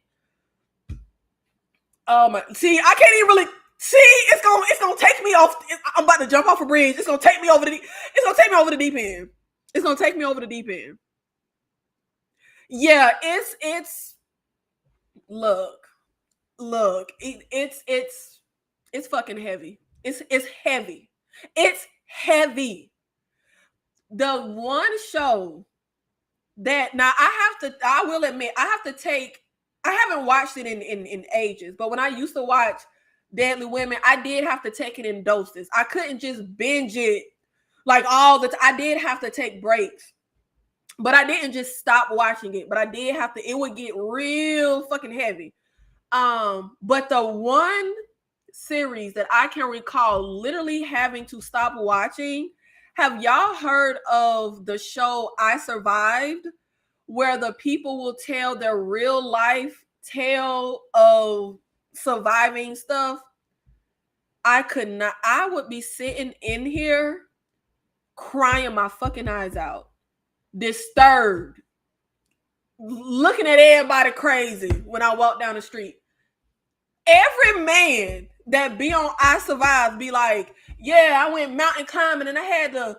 Oh my! See, I can't even really see. It's gonna take me off. I'm about to jump off a bridge. It's gonna take me over the. It's gonna take me over the deep end. It's gonna take me over the deep end. Yeah, it's. Look. It's fucking heavy. It's heavy. It's heavy. The one show that, now I will admit, I haven't watched it in ages, but when I used to watch Deadly Women, I did have to take it in doses. I couldn't just binge it like all the time. I did have to take breaks, but I didn't just stop watching it. But I did have to, it would get real fucking heavy. But the one series that I can recall literally having to stop watching, have y'all heard of the show I Survived, where the people will tell their real life tale of surviving stuff? I could not. I would be sitting in here crying my fucking eyes out, disturbed, looking at everybody crazy when I walk down the street. Every man that be on I Survived be like, yeah, I went mountain climbing and I had to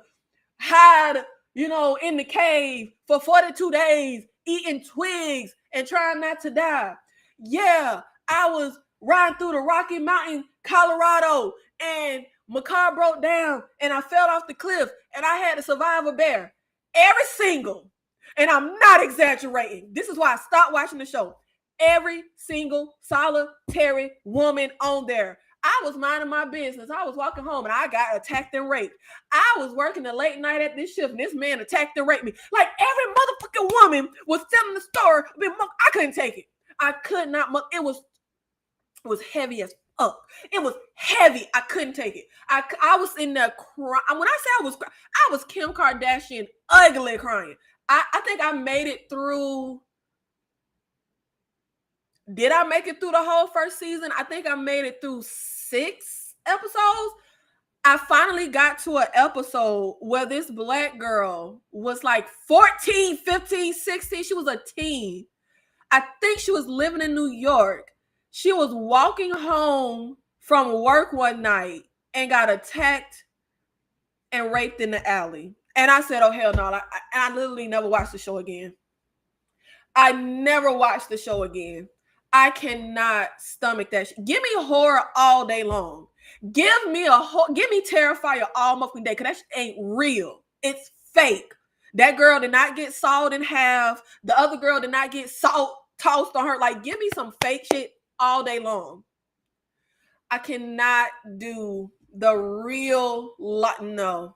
hide, in the cave for 42 days, eating twigs and trying not to die. Yeah, I was riding through the Rocky Mountain, Colorado, and my car broke down and I fell off the cliff and I had to survive a bear. Every single, and I'm not exaggerating, this is why I stopped watching the show. Every single solitary woman on there, I was minding my business. I was walking home and I got attacked and raped. I was working a late night at this shift and this man attacked and raped me. Like every motherfucking woman was telling the story. I couldn't take it. I could not. It was heavy as fuck. It was heavy. I couldn't take it. I was in there crying. When I say I was Kim Kardashian ugly crying. I think I made it through. Did I make it through the whole first season? I think I made it through 6 episodes. I finally got to an episode where this black girl was like 14, 15, 16. She was a teen. I think she was living in New York. She was walking home from work one night and got attacked and raped in the alley. And I said, oh, hell no. I literally never watched the show again. I never watched the show again. I cannot stomach that shit. Give me horror all day long. Give me Terrifier all motherfucking day, because that shit ain't real. It's fake. That girl did not get sawed in half. The other girl did not get salt tossed on her. Like, give me some fake shit all day long. I cannot do the real no.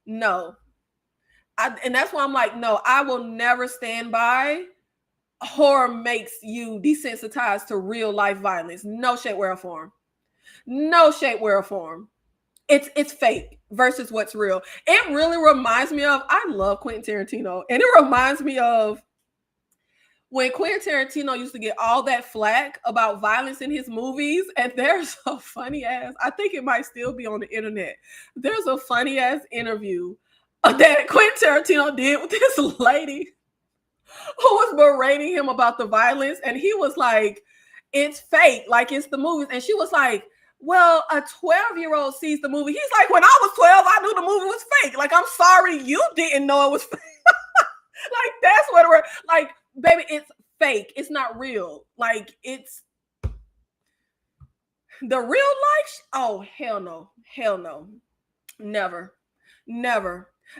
And that's why I'm like, no, I will never stand by. Horror makes you desensitized to real life violence. No shape, way, or form. No shape, way, or form. It's fake versus what's real. It really reminds me of, I love Quentin Tarantino, and it reminds me of when Quentin Tarantino used to get all that flack about violence in his movies. And there's a funny ass, I think it might still be on the internet. There's a funny ass interview that Quentin Tarantino did with this lady who was berating him about the violence. And he was like, it's fake, like it's the movies. And she was like, well, a 12-year-old sees the movie. He's like, when I was 12, I knew the movie was fake. Like, I'm sorry you didn't know it was fake. Like, that's what we're like, baby, it's fake. It's not real. Like, it's the real life. Oh, hell no. Hell no. Never.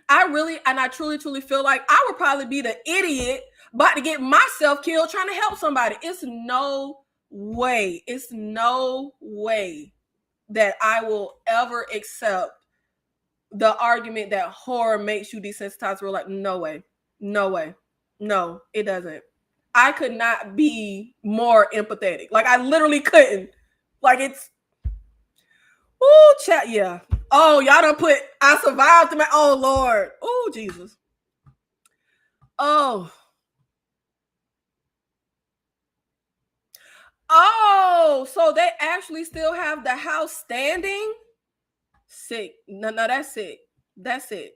I truly feel like I would probably be the idiot about to get myself killed trying to help somebody. It's no way that I will ever accept the argument that horror makes you desensitized to real life. No way. No, it doesn't. I could not be more empathetic. Like, I literally couldn't. Like, it's chat, yeah. Oh, y'all done put I survived my oh Lord. Oh, Jesus. Oh, so they actually still have the house standing? Sick. No, that's sick. That's it.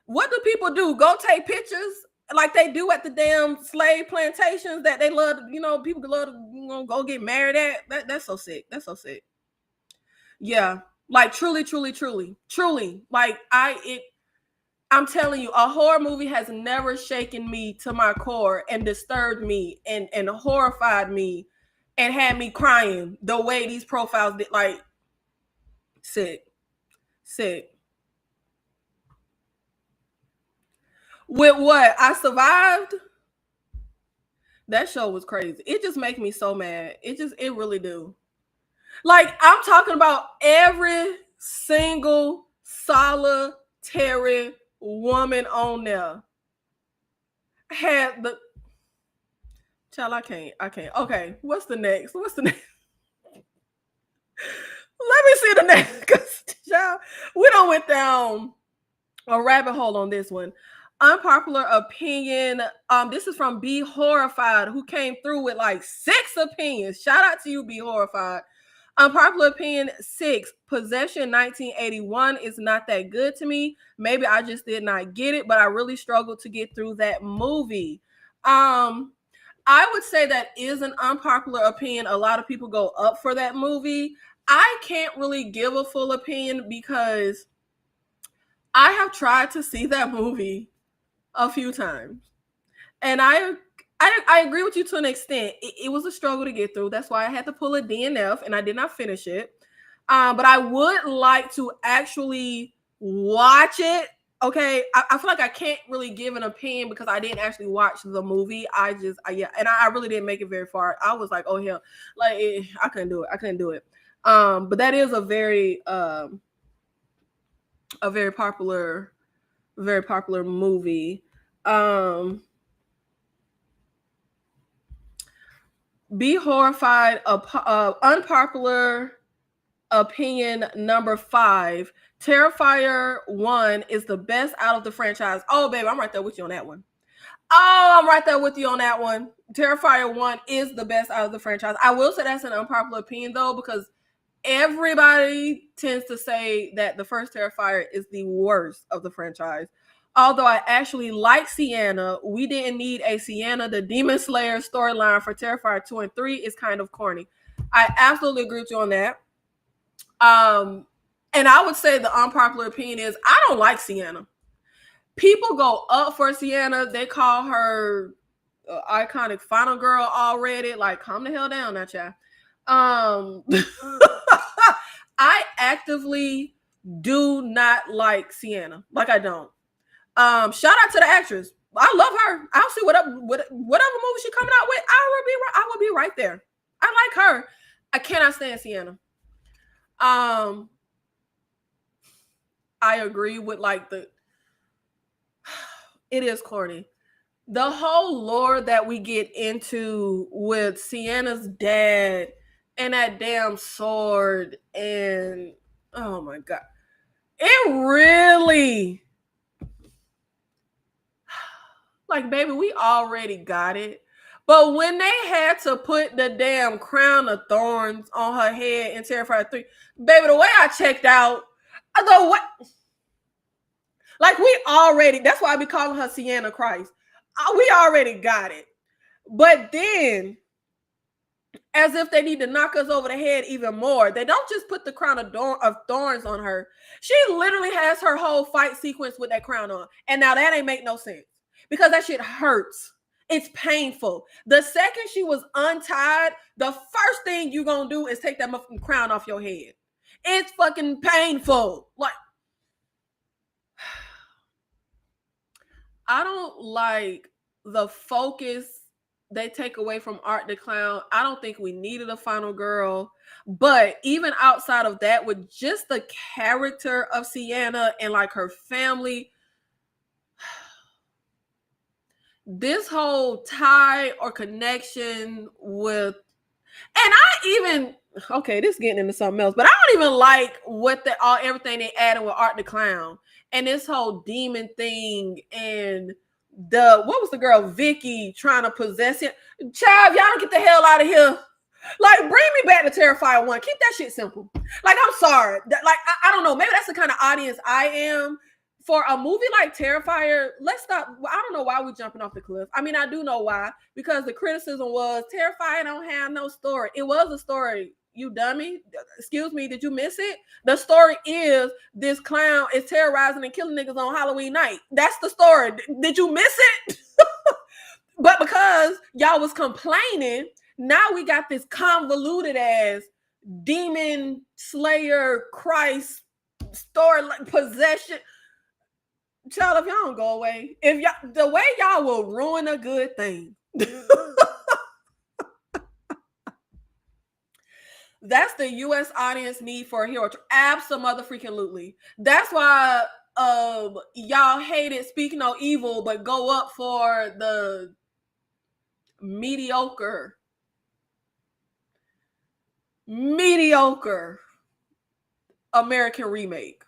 What do people do? Go take pictures like they do at the damn slave plantations that they love, people love to go get married at? That's so sick. That's so sick. Yeah. Like, truly. Like, I'm telling you, a horror movie has never shaken me to my core and disturbed me and horrified me and had me crying the way these profiles did. Like, sick. With what? I survived? That show was crazy. It just makes me so mad. It really do. Like, I'm talking about every single solitary woman on there had the child. I can't. Okay, what's the next? Let me see the next. Cause child, we done went down a rabbit hole on this one. Unpopular opinion. This is from Be Horrified, who came through with like 6 opinions. Shout out to you, Be Horrified. Unpopular opinion 6, Possession 1981 is not that good to me. Maybe I just did not get it, but I really struggled to get through that movie. I would say that is an unpopular opinion. A lot of people go up for that movie. I can't really give a full opinion because I have tried to see that movie a few times. And I agree with you to an extent. It was a struggle to get through. That's why I had to pull a DNF and I did not finish it. But I would like to actually watch it. Okay. I feel like I can't really give an opinion because I didn't actually watch the movie. And I really didn't make it very far. I was like, oh hell, like I couldn't do it. But that is a very popular movie. Be horrified. Unpopular opinion number 5. Terrifier 1 is the best out of the franchise. Oh, baby, I'm right there with you on that one. Terrifier 1 is the best out of the franchise. I will say that's an unpopular opinion, though, because everybody tends to say that the first Terrifier is the worst of the franchise. Although I actually like Sienna, we didn't need a Sienna the Demon Slayer storyline for Terrifier 2 and 3 is kind of corny. I absolutely agree with you on that. And I would say the unpopular opinion is I don't like Sienna. People go up for Sienna. They call her iconic final girl already. Like, calm the hell down now, child. I actively do not like Sienna. Like, I don't. Shout out to the actress. I love her. I'll see whatever movie she's coming out with. I will be right there. I like her. I cannot stand Sienna. I agree with like it is corny. The whole lore that we get into with Sienna's dad and that damn sword and oh my god. It really like, baby, we already got it. But when they had to put the damn crown of thorns on her head in Terrifier 3, baby, the way I checked out, I thought, what? Like, that's why I be calling her Sienna Christ. We already got it. But then, as if they need to knock us over the head even more, they don't just put the crown of thorns on her. She literally has her whole fight sequence with that crown on. And now that ain't make no sense. Because that shit hurts. It's painful. The second she was untied, the first thing you're going to do is take that fucking crown off your head. It's fucking painful. Like, I don't like the focus they take away from Art the Clown. I don't think we needed a final girl. But even outside of that, with just the character of Sienna and like her family, this whole tie or connection with, and this is getting into something else, but I don't even like everything they added with Art the Clown and this whole demon thing and what was the girl Vicky trying to possess him? Child, y'all get the hell out of here. Like, bring me back to Terrifier 1. Keep that shit simple. Like, I'm sorry. Like, I don't know. Maybe that's the kind of audience I am. For a movie like Terrifier, let's stop. I don't know why we're jumping off the cliff. I mean, I do know why. Because the criticism was Terrifier don't have no story. It was a story, you dummy. Excuse me, did you miss it? The story is this clown is terrorizing and killing niggas on Halloween night. That's the story. Did you miss it? But because y'all was complaining, now we got this convoluted ass demon slayer Christ story, like possession. Child, if y'all don't go away, the way y'all will ruin a good thing. That's the U.S. audience need for a hero. Absolutely. That's why y'all hated Speak No Evil, but go up for the mediocre American remake.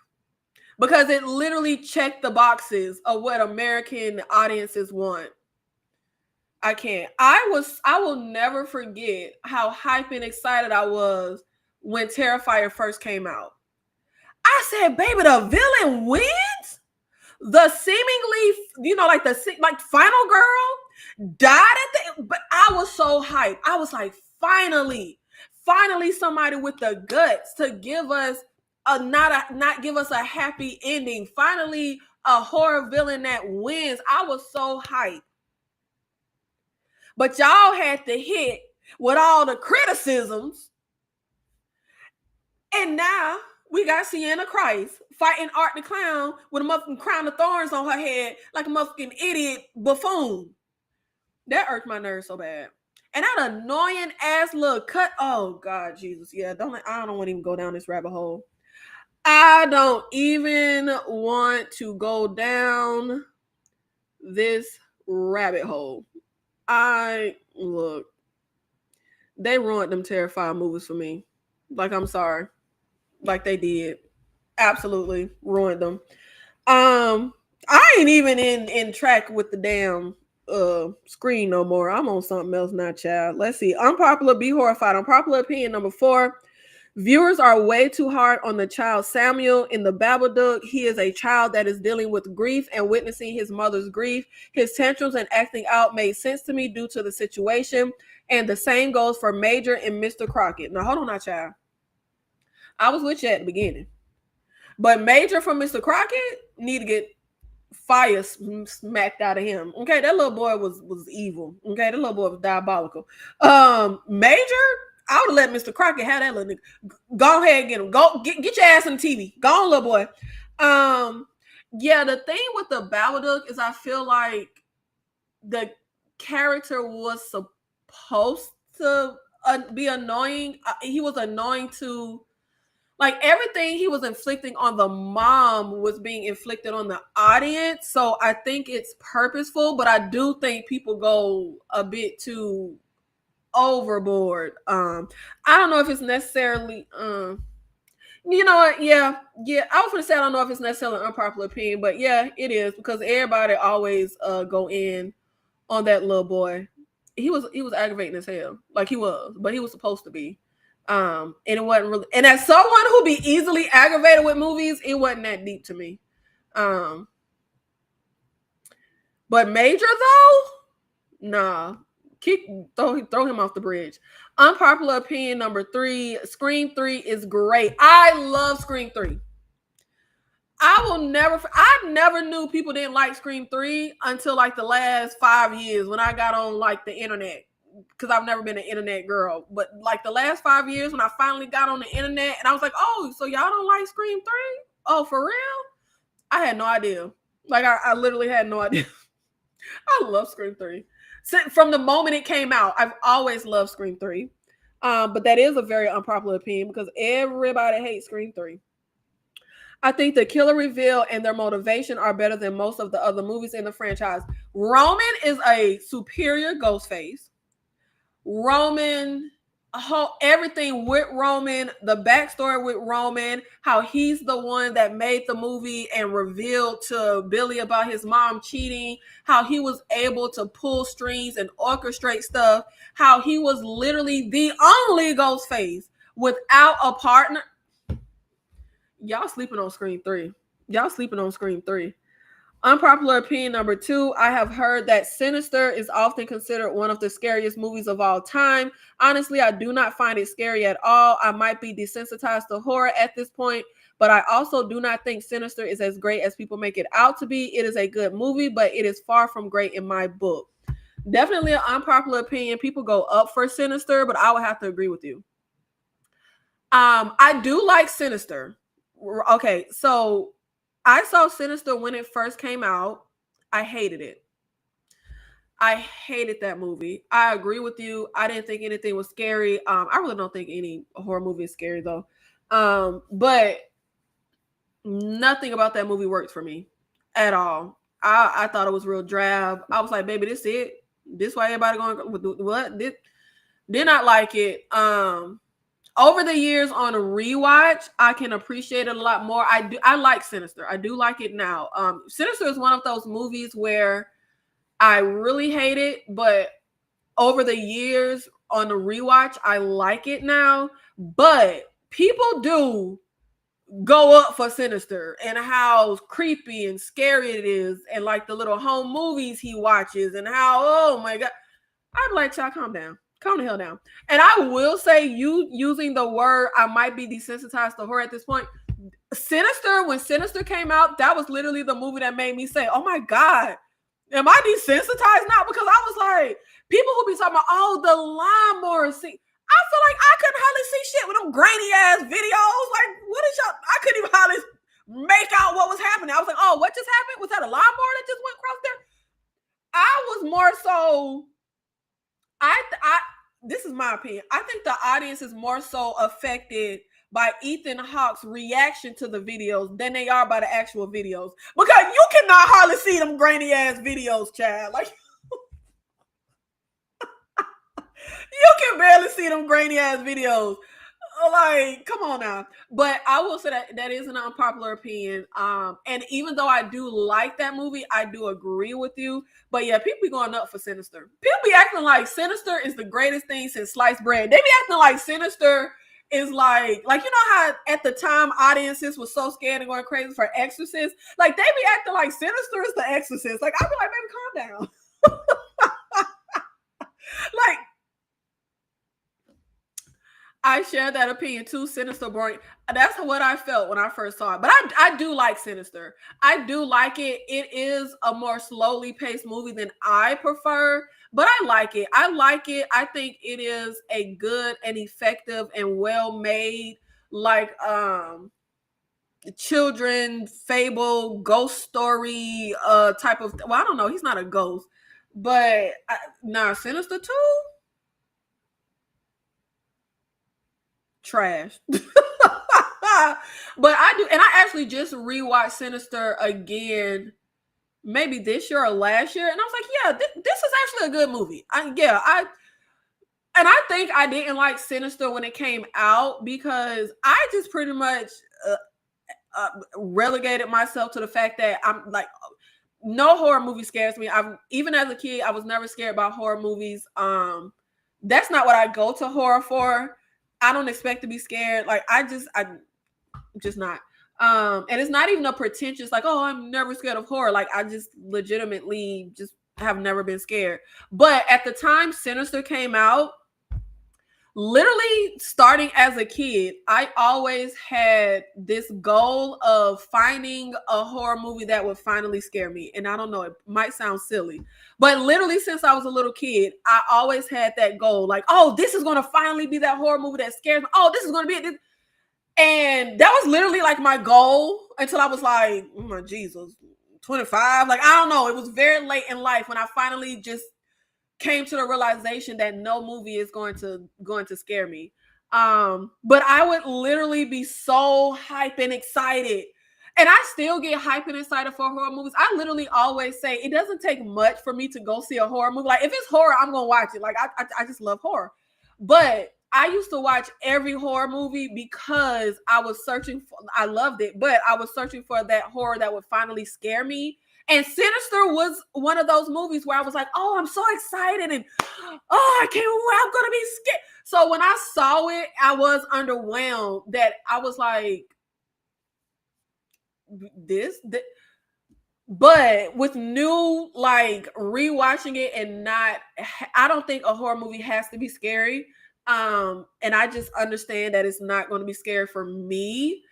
Because it literally checked the boxes of what American audiences want. I can't. I will never forget how hype and excited I was when Terrifier first came out. I said, baby, the villain wins? The seemingly, like final girl died but I was so hyped. I was like, finally somebody with the guts to give us not give us a happy ending. Finally, a horror villain that wins. I was so hyped. But y'all had to hit with all the criticisms. And now we got Sienna Christ fighting Art the Clown with a motherfucking crown of thorns on her head like a motherfucking idiot buffoon. That irked my nerves so bad. And that annoying ass little cut. Oh God, Jesus. Yeah, I don't want to even go down this rabbit hole. I don't even want to go down this rabbit hole. Look, they ruined them Terrifier movies for me. Like, I'm sorry. Like they did. Absolutely ruined them. I ain't even in track with the damn screen no more. I'm on something else now, child. Let's see. Unpopular, be horrified. Unpopular opinion number 4. Viewers are way too hard on the child Samuel in the Babadook. He is a child that is dealing with grief and witnessing his mother's grief. His tantrums and acting out made sense to me due to the situation. And the same goes for Major and Mr. Crockett. Now, hold on now, child. I was with you at the beginning. But Major from Mr. Crockett need to get fire smacked out of him. Okay, that little boy was evil. Okay, that little boy was diabolical. Major, I would have let Mr. Crockett have that little nigga. Go ahead and get him. Go get your ass on the TV. Go on, little boy. Yeah, the thing with the Babadook is I feel like the character was supposed to be annoying. He was annoying to, like, everything he was inflicting on the mom was being inflicted on the audience. So I think it's purposeful, but I do think people go a bit too overboard. I don't know if it's necessarily you know what? Yeah. I was gonna say I don't know if it's necessarily an unpopular opinion, but yeah, it is, because everybody always go in on that little boy. He was aggravating as hell. Like he was, but he was supposed to be. And it wasn't really, and as someone who be easily aggravated with movies, it wasn't that deep to me. But Major though, nah. Throw him off the bridge. Unpopular opinion number 3. Scream 3 is great. I love Scream 3. I never knew people didn't like Scream 3 until like the last 5 years when I got on like the internet, because I've never been an internet girl. But like the last 5 years when I finally got on the internet and I was like, oh, so y'all don't like Scream 3? Oh, for real? I had no idea. Like I literally had no idea. I love Scream 3. From the moment it came out, I've always loved Scream 3. But that is a very unpopular opinion because everybody hates Scream 3. I think the killer reveal and their motivation are better than most of the other movies in the franchise. Roman is a superior Ghostface. Roman, everything with Roman, the backstory with Roman, how he's the one that made the movie and revealed to Billy about his mom cheating, how he was able to pull strings and orchestrate stuff, how he was literally the only Ghostface without a partner. Y'all sleeping on Scream 3. Unpopular opinion number 2. I have heard that Sinister is often considered one of the scariest movies of all time. Honestly, I do not find it scary at all. I might be desensitized to horror at this point, but I also do not think Sinister is as great as people make it out to be. It is a good movie, but it is far from great in my book. Definitely an unpopular opinion. People go up for Sinister, but I would have to agree with you. I do like Sinister. Okay, so I saw Sinister when it first came out. I hated it. I hated that movie. I agree with you. I didn't think anything was scary. I really don't think any horror movie is scary though. But nothing about that movie worked for me at all. I thought it was real drab. I was like, baby, this it. This why everybody going with what? Did not like it. Over the years on a rewatch, I can appreciate it a lot more. I like Sinister. I do like it now. Sinister is one of those movies where I really hate it, but over the years on the rewatch, I like it now. But people do go up for Sinister and how creepy and scary it is, and like the little home movies he watches, and how, oh my God. I'm like, y'all calm down. Calm the hell down. And I will say, you using the word, I might be desensitized to horror at this point. Sinister, when Sinister came out, that was literally the movie that made me say, oh my God, am I desensitized now? Because I was like, people who be talking about, oh, the lawnmower scene. I feel like I couldn't hardly see shit with them grainy ass videos. Like, what is y'all? I couldn't even hardly make out what was happening. I was like, oh, what just happened? Was that a lawnmower that just went across there? I was more so, this is my opinion. I think the audience is more so affected by Ethan Hawke's reaction to the videos than they are by the actual videos. Because you cannot hardly see them grainy ass videos, child. Like you can barely see them grainy ass videos. Like, come on now. But I will say that is an unpopular opinion. And even though I do like that movie, I do agree with you. But yeah, people be going up for Sinister. People be acting like Sinister is the greatest thing since sliced bread. They be acting like Sinister is like you know how at the time audiences were so scared and going crazy for Exorcist. Like they be acting like Sinister is the Exorcist. Like I be like, baby, calm down. Like I share that opinion too. Sinister boring. That's what I felt when I first saw it. But I do like Sinister. I do like it. It is a more slowly paced movie than I prefer, but I like it. I like it. I think it is a good and effective and well made, like children fable ghost story type of. Well, I don't know. He's not a ghost, but Sinister 2. Trash. But I do, and I actually just rewatched Sinister again, maybe this year or last year, and I was like, yeah, this is actually a good movie. I think I didn't like Sinister when it came out because I just pretty much relegated myself to the fact that I'm like, no horror movie scares me. Even as a kid, I was never scared about horror movies. That's not what I go to horror for. I don't expect to be scared. Like I'm just not. And it's not even a pretentious like, oh, I'm never scared of horror. Like I just legitimately just have never been scared. But at the time Sinister came out, literally starting as a kid, I always had this goal of finding a horror movie that would finally scare me. And I don't know, it might sound silly, but literally since I was a little kid, I always had that goal. Like, oh, this is going to finally be that horror movie that scares me. Oh, this is going to be it. And that was literally like my goal until I was like, oh my Jesus, 25. Like, I don't know. It was very late in life when I finally just came to the realization that no movie is going to scare me. But I would literally be so hype and excited. And I still get hype and excited for horror movies. I literally always say it doesn't take much for me to go see a horror movie. Like if it's horror, I'm gonna watch it. Like I just love horror. But I used to watch every horror movie because I was searching for, I loved it, but I was searching for that horror that would finally scare me. And Sinister was one of those movies where I was like, oh, I'm so excited. And oh, I can't wait. I'm going to be scared. So when I saw it, I was underwhelmed that I was like, this. But with new, like rewatching it and not, I don't think a horror movie has to be scary. And I just understand that it's not going to be scary for me.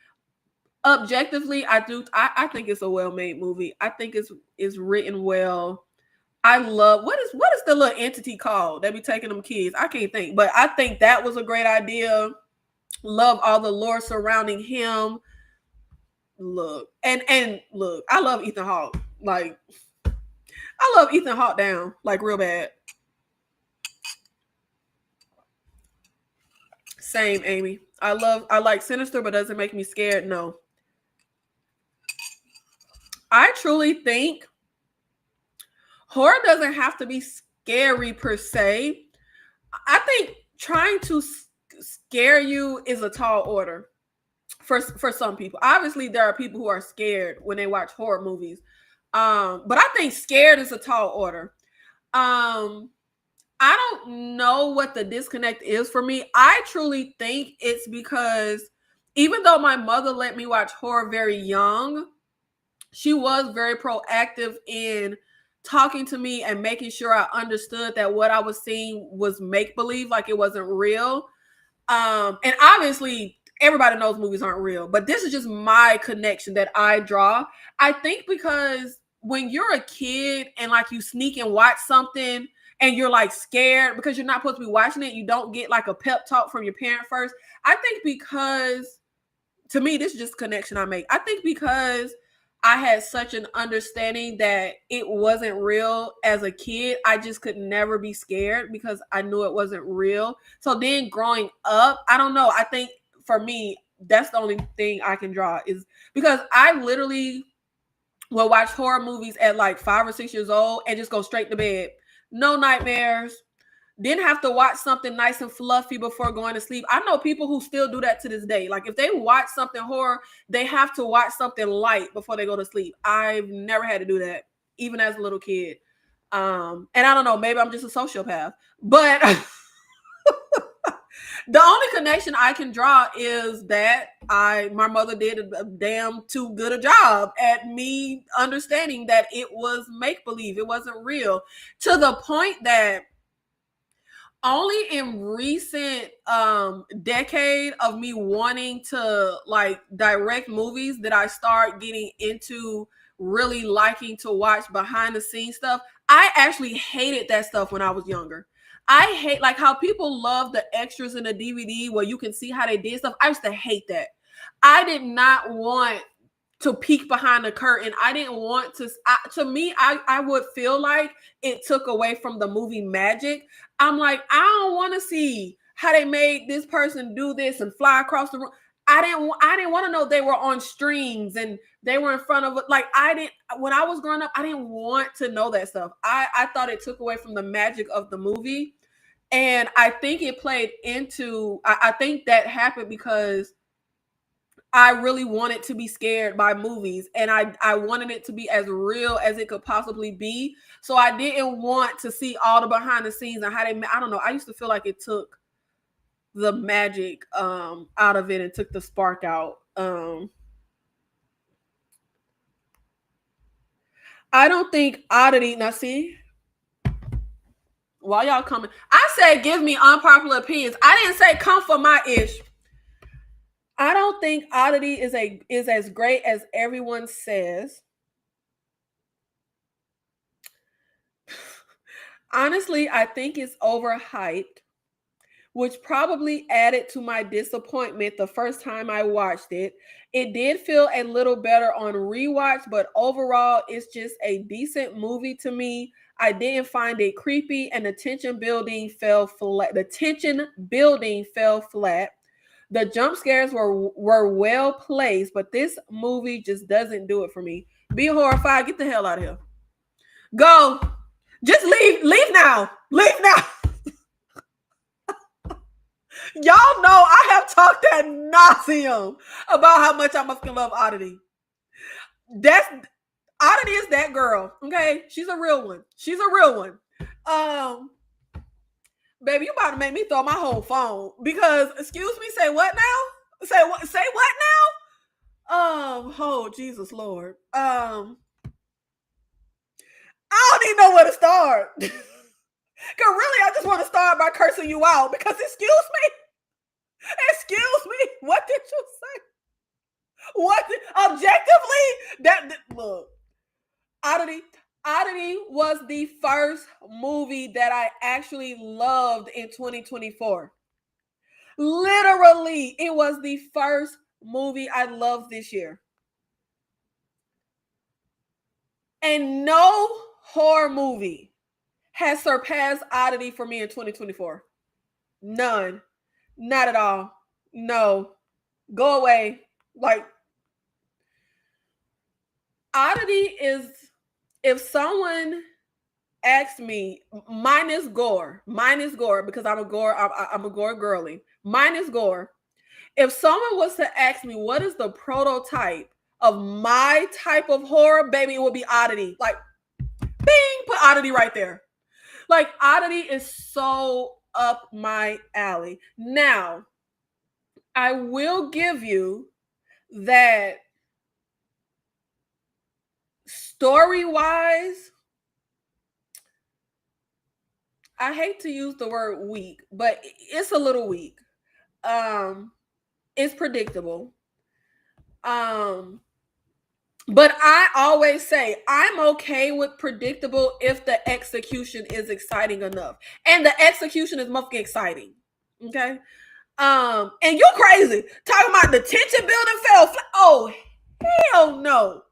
Objectively, I think it's a well-made movie. I think it's written well. I love what is the little entity called that be taking them kids? I can't think, but I think that was a great idea. Love all the lore surrounding him. Look, and look, I love Ethan Hawke. Like, I love Ethan Hawke down, like real bad. Same, Amy. I like Sinister, but doesn't make me scared. No. I truly think horror doesn't have to be scary per se. I think trying to scare you is a tall order for some people. Obviously, there are people who are scared when they watch horror movies. But I think scared is a tall order. I don't know what the disconnect is for me. I truly think it's because even though my mother let me watch horror very young, she was very proactive in talking to me and making sure I understood that what I was seeing was make-believe, like it wasn't real. And obviously, everybody knows movies aren't real, but this is just my connection that I draw. I think because when you're a kid and like you sneak and watch something and you're like scared because you're not supposed to be watching it, you don't get like a pep talk from your parent first. I think because, to me, this is just a connection I make. I think because I had such an understanding that it wasn't real as a kid. I just could never be scared because I knew it wasn't real. So then growing up, I don't know. I think for me, that's the only thing I can draw is because I literally will watch horror movies at like 5 or 6 years old and just go straight to bed. No nightmares. Didn't have to watch something nice and fluffy before going to sleep. I know people who still do that to this day. Like if they watch something horror, they have to watch something light before they go to sleep. I've never had to do that, even as a little kid. And I don't know, maybe I'm just a sociopath, but the only connection I can draw is that my mother did a damn too good a job at me understanding that it was make believe, it wasn't real, to the point that only in recent decade of me wanting to like direct movies did I start getting into really liking to watch behind the scenes stuff. I actually hated that stuff when I was younger. I hate like how people love the extras in the DVD where you can see how they did stuff. I used to hate that. I did not want to peek behind the curtain. I didn't want to. To me, I would feel like it took away from the movie magic. I'm like, I don't want to see how they made this person do this and fly across the room. I didn't want to know they were on strings and they were in front of it. Like I didn't. When I was growing up, I didn't want to know that stuff. I thought it took away from the magic of the movie, and I think it played into. I think that happened because I really wanted to be scared by movies, and I wanted it to be as real as it could possibly be. So I didn't want to see all the behind the scenes and how they, I don't know. I used to feel like it took the magic out of it and took the spark out. I don't think Oddity, now see, while y'all coming, I said give me unpopular opinions. I didn't say come for my ish. I don't think Oddity is as great as everyone says. Honestly, I think it's overhyped, which probably added to my disappointment the first time I watched it. It did feel a little better on rewatch, but overall, it's just a decent movie to me. I didn't find it creepy, and the tension building fell flat. The jump scares were well placed, but this movie just doesn't do it for me. Be horrified. Get the hell out of here. Go. Just leave. Leave now. Leave now. Y'all know I have talked ad nauseum about how much I fucking love Oddity. Oddity is that girl. Okay, she's a real one. She's a real one. Baby, you about to make me throw my whole phone because, excuse me, say what now? Say what? Say what now? Oh Jesus Lord. I don't even know where to start. Cause really, I just want to start by cursing you out because, excuse me, what did you say? Objectively, look, Oddity was the first movie that I actually loved in 2024. Literally, it was the first movie I loved this year. And no horror movie has surpassed Oddity for me in 2024. None. Not at all. No. Go away. Like, Oddity is, if someone asked me, minus gore, because I'm a gore girly, minus gore. If someone was to ask me what is the prototype of my type of horror, baby, it would be Oddity. Like, bing, put Oddity right there. Like, Oddity is so up my alley. Now, I will give you that story-wise, I hate to use the word weak, but it's a little weak. It's predictable. But I always say I'm okay with predictable if the execution is exciting enough. And the execution is motherfucking exciting. Okay. And you're crazy. Talking about the tension building fell flat. Oh, hell no.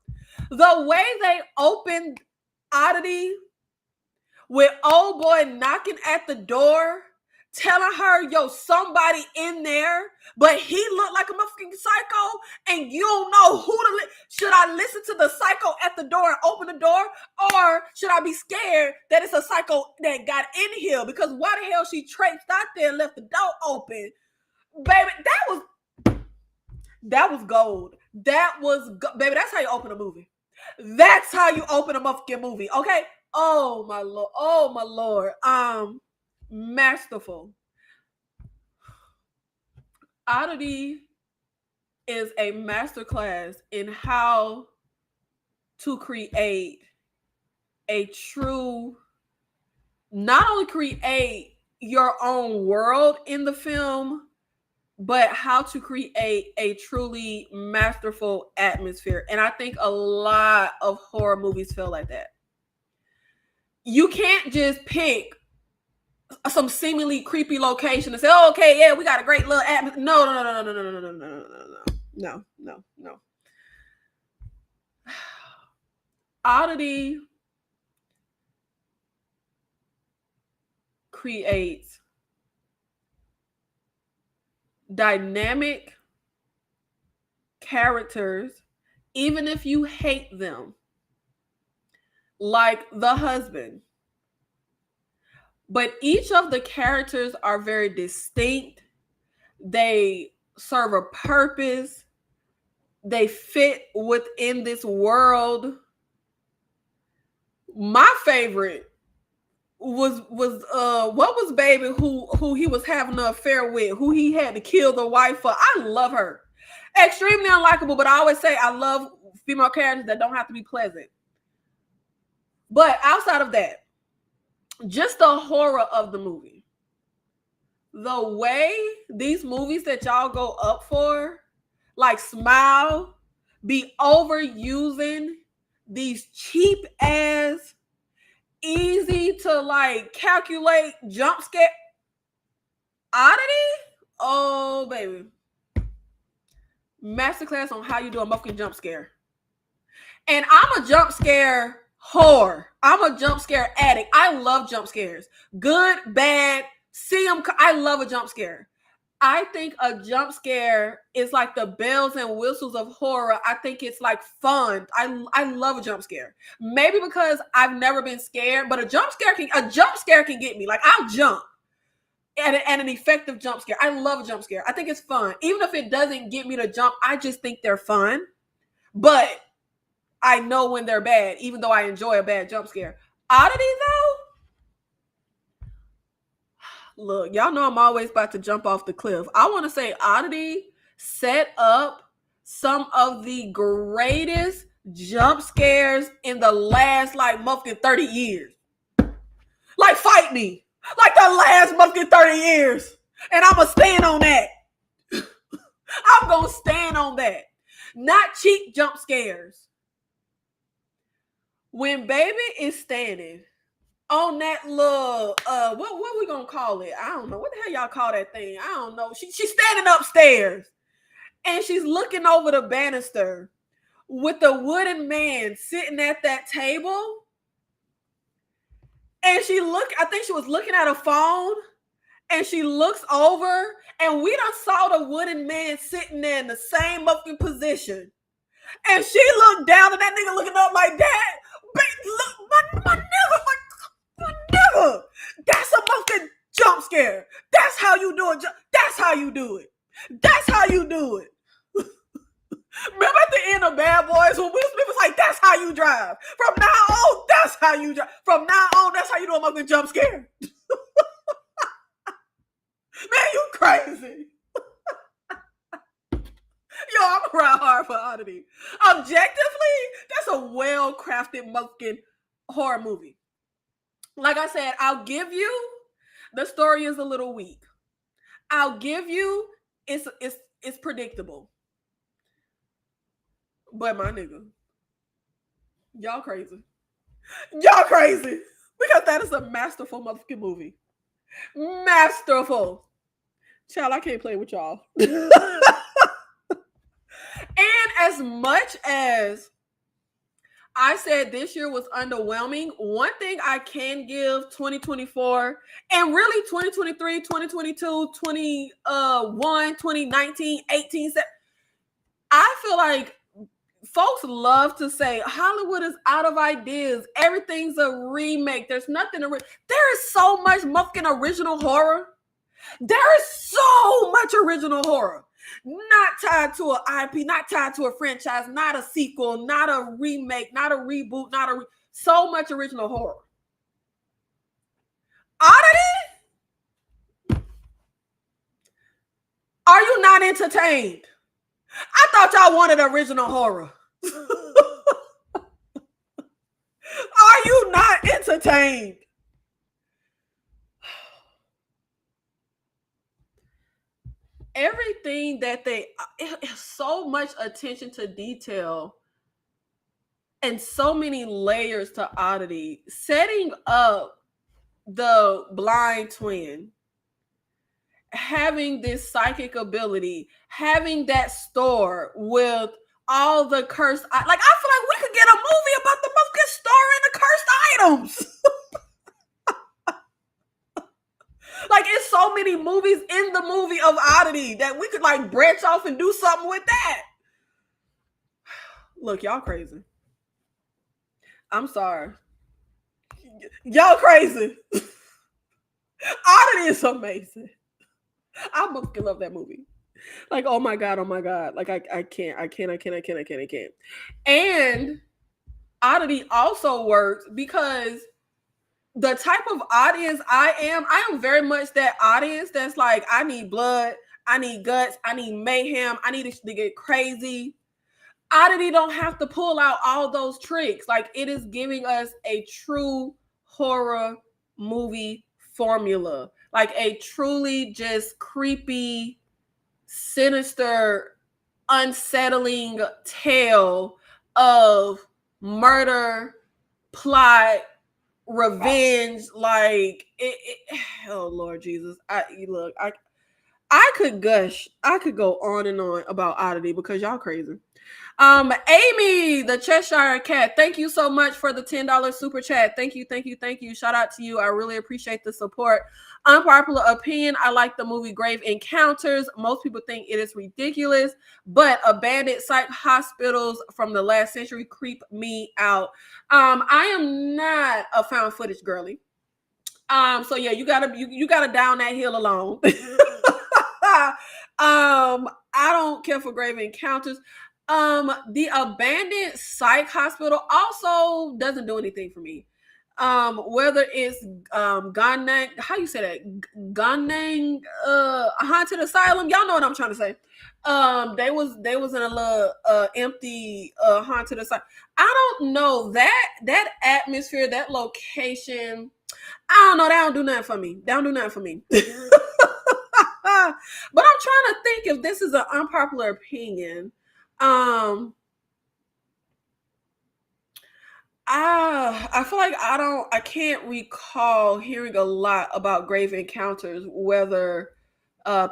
The way they opened Oddity with old boy knocking at the door, telling her, yo, somebody in there, but he looked like a motherfucking psycho, and you don't know who to should I listen to the psycho at the door and open the door, or should I be scared that it's a psycho that got in here? Because why the hell she traipsed out there and left the door open? Baby, that was gold. Baby, that's how you open a movie. That's how you open a motherfucking movie, okay? Oh my lord. Oh my lord. Masterful. Oddity is a masterclass in how to create a true, not only create your own world in the film, but how to create a truly masterful atmosphere. And I think a lot of horror movies feel like that. You can't just pick some seemingly creepy location and say, oh, okay, yeah, we got a great little atmosphere. No. Oddity creates dynamic characters, even if you hate them, like the husband. But each of the characters are very distinct. They serve a purpose. They fit within this world. My favorite was what was baby who he was having an affair with, who he had to kill the wife for. I love her. Extremely unlikable, but I always say I love female characters that don't have to be pleasant. But outside of that, just the horror of the movie. The way these movies that y'all go up for, like Smile, be overusing these cheap ass, easy to like calculate jump scare. Oddity? Oh, baby. Masterclass on how you do a motherfucking jump scare. And I'm a jump scare whore. I'm a jump scare addict. I love jump scares. Good, bad, see them. I love a jump scare. I think a jump scare is like the bells and whistles of horror. I think it's like fun. I love a jump scare. Maybe because I've never been scared, but a jump scare can get me. Like I'll jump at an effective jump scare. I love a jump scare. I think it's fun. Even if it doesn't get me to jump, I just think they're fun. But I know when they're bad, even though I enjoy a bad jump scare. Oddity, though, look, y'all know I'm always about to jump off the cliff. I want to say Oddity set up some of the greatest jump scares in the last, like, motherfucking 30 years. Like, fight me. Like, the last motherfucking 30 years. And I'm going to stand on that. I'm going to stand on that. Not cheap jump scares. When baby is standing on that little, what we gonna call it? I don't know. What the hell y'all call that thing? I don't know. She's standing upstairs and she's looking over the banister with the wooden man sitting at that table. And I think she was looking at a phone, and she looks over, and we done saw the wooden man sitting there in the same fucking position. And she looked down, and that nigga looking up like that. Look, my nigga, that's a fucking jump scare. That's how you do it. That's how you do it. That's how you do it. Remember at the end of Bad Boys when Will Smith was like, that's how you drive. From now on, that's how you drive. From now on, that's how you do a fucking jump scare. Man, you crazy. Yo, I'm around hard for Oddity. Objectively, that's a well-crafted motherfucking horror movie. Like I said, I'll give you the story is a little weak. I'll give you it's predictable. But my nigga, y'all crazy. Y'all crazy. Because that is a masterful motherfucking movie. Masterful. Child, I can't play with y'all. And as much as I said this year was underwhelming. One thing I can give 2024 and really 2023, 2022, 21, 2019, 18. I feel like folks love to say Hollywood is out of ideas. Everything's a remake. There's nothing there is so much fucking original horror. There is so much original horror. Not tied to an IP, not tied to a franchise, not a sequel, not a remake, not a reboot, so much original horror. Oddity? Are you not entertained? I thought y'all wanted original horror. Are you not entertained? Everything that so much attention to detail and so many layers to Oddity, setting up the blind twin, having this psychic ability, having that store with all the cursed, I feel like we could get a movie about the fucking store and the cursed items. Like, it's so many movies in the movie of Oddity that we could like branch off and do something with that. Look, y'all crazy. I'm sorry. Y'all crazy. Oddity is amazing. I fucking love that movie. Like, oh my god. Like, I can't. And Oddity also works because the type of audience I am very much that audience that's like, I need blood, I need guts, I need mayhem, I need to get crazy. Oddity don't have to pull out all those tricks. Like, it is giving us a true horror movie formula. Like a truly just creepy, sinister, unsettling tale of murder, plot, revenge. Like, oh Lord Jesus. I could gush. I could go on and on about Oddity because y'all crazy. Amy, the Cheshire Cat, thank you so much for the $10 super chat. Thank you. Shout out to you. I really appreciate the support. Unpopular opinion, I like the movie Grave Encounters. Most people think it is ridiculous, but abandoned psych hospitals from the last century creep me out. I am not a found footage girly. So yeah, you gotta down that hill alone. I don't care for Grave Encounters. The abandoned psych hospital also doesn't do anything for me. Whether it's Ganang, how you say that? Ganang haunted asylum. Y'all know what I'm trying to say. They was in a little empty haunted asylum. I don't know that atmosphere, that location. I don't know. That don't do nothing for me. But I'm trying to think if this is an unpopular opinion. I feel like I can't recall hearing a lot about Grave Encounters, whether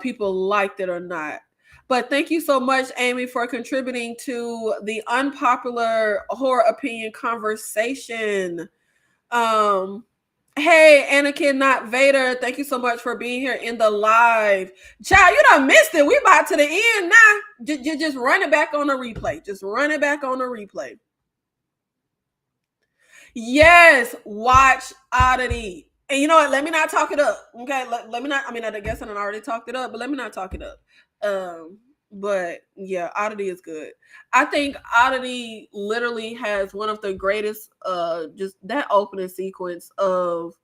people liked it or not. But thank you so much, Amy, for contributing to the unpopular horror opinion conversation. Hey, Anakin, not Vader. Thank you so much for being here in the live. Child, you done missed it. We about to the end now. Just run it back on the replay. Yes, watch Oddity. And you know what? Let me not talk it up. Okay. Let me not. I mean, I guess I already talked it up, but let me not talk it up. But yeah, Oddity is good. I think Oddity literally has one of the greatest, just that opening sequence of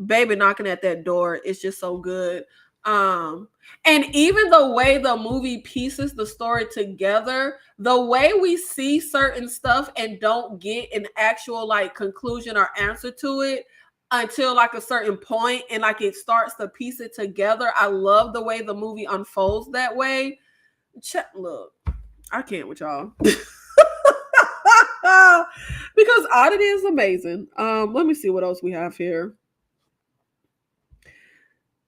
baby knocking at that door is just so good. And even the way the movie pieces the story together, the way we see certain stuff and don't get an actual like conclusion or answer to it until like a certain point, and like it starts to piece it together. I love the way the movie unfolds that way. Look, I can't with y'all. Because Oddity is amazing. Let me see what else we have here.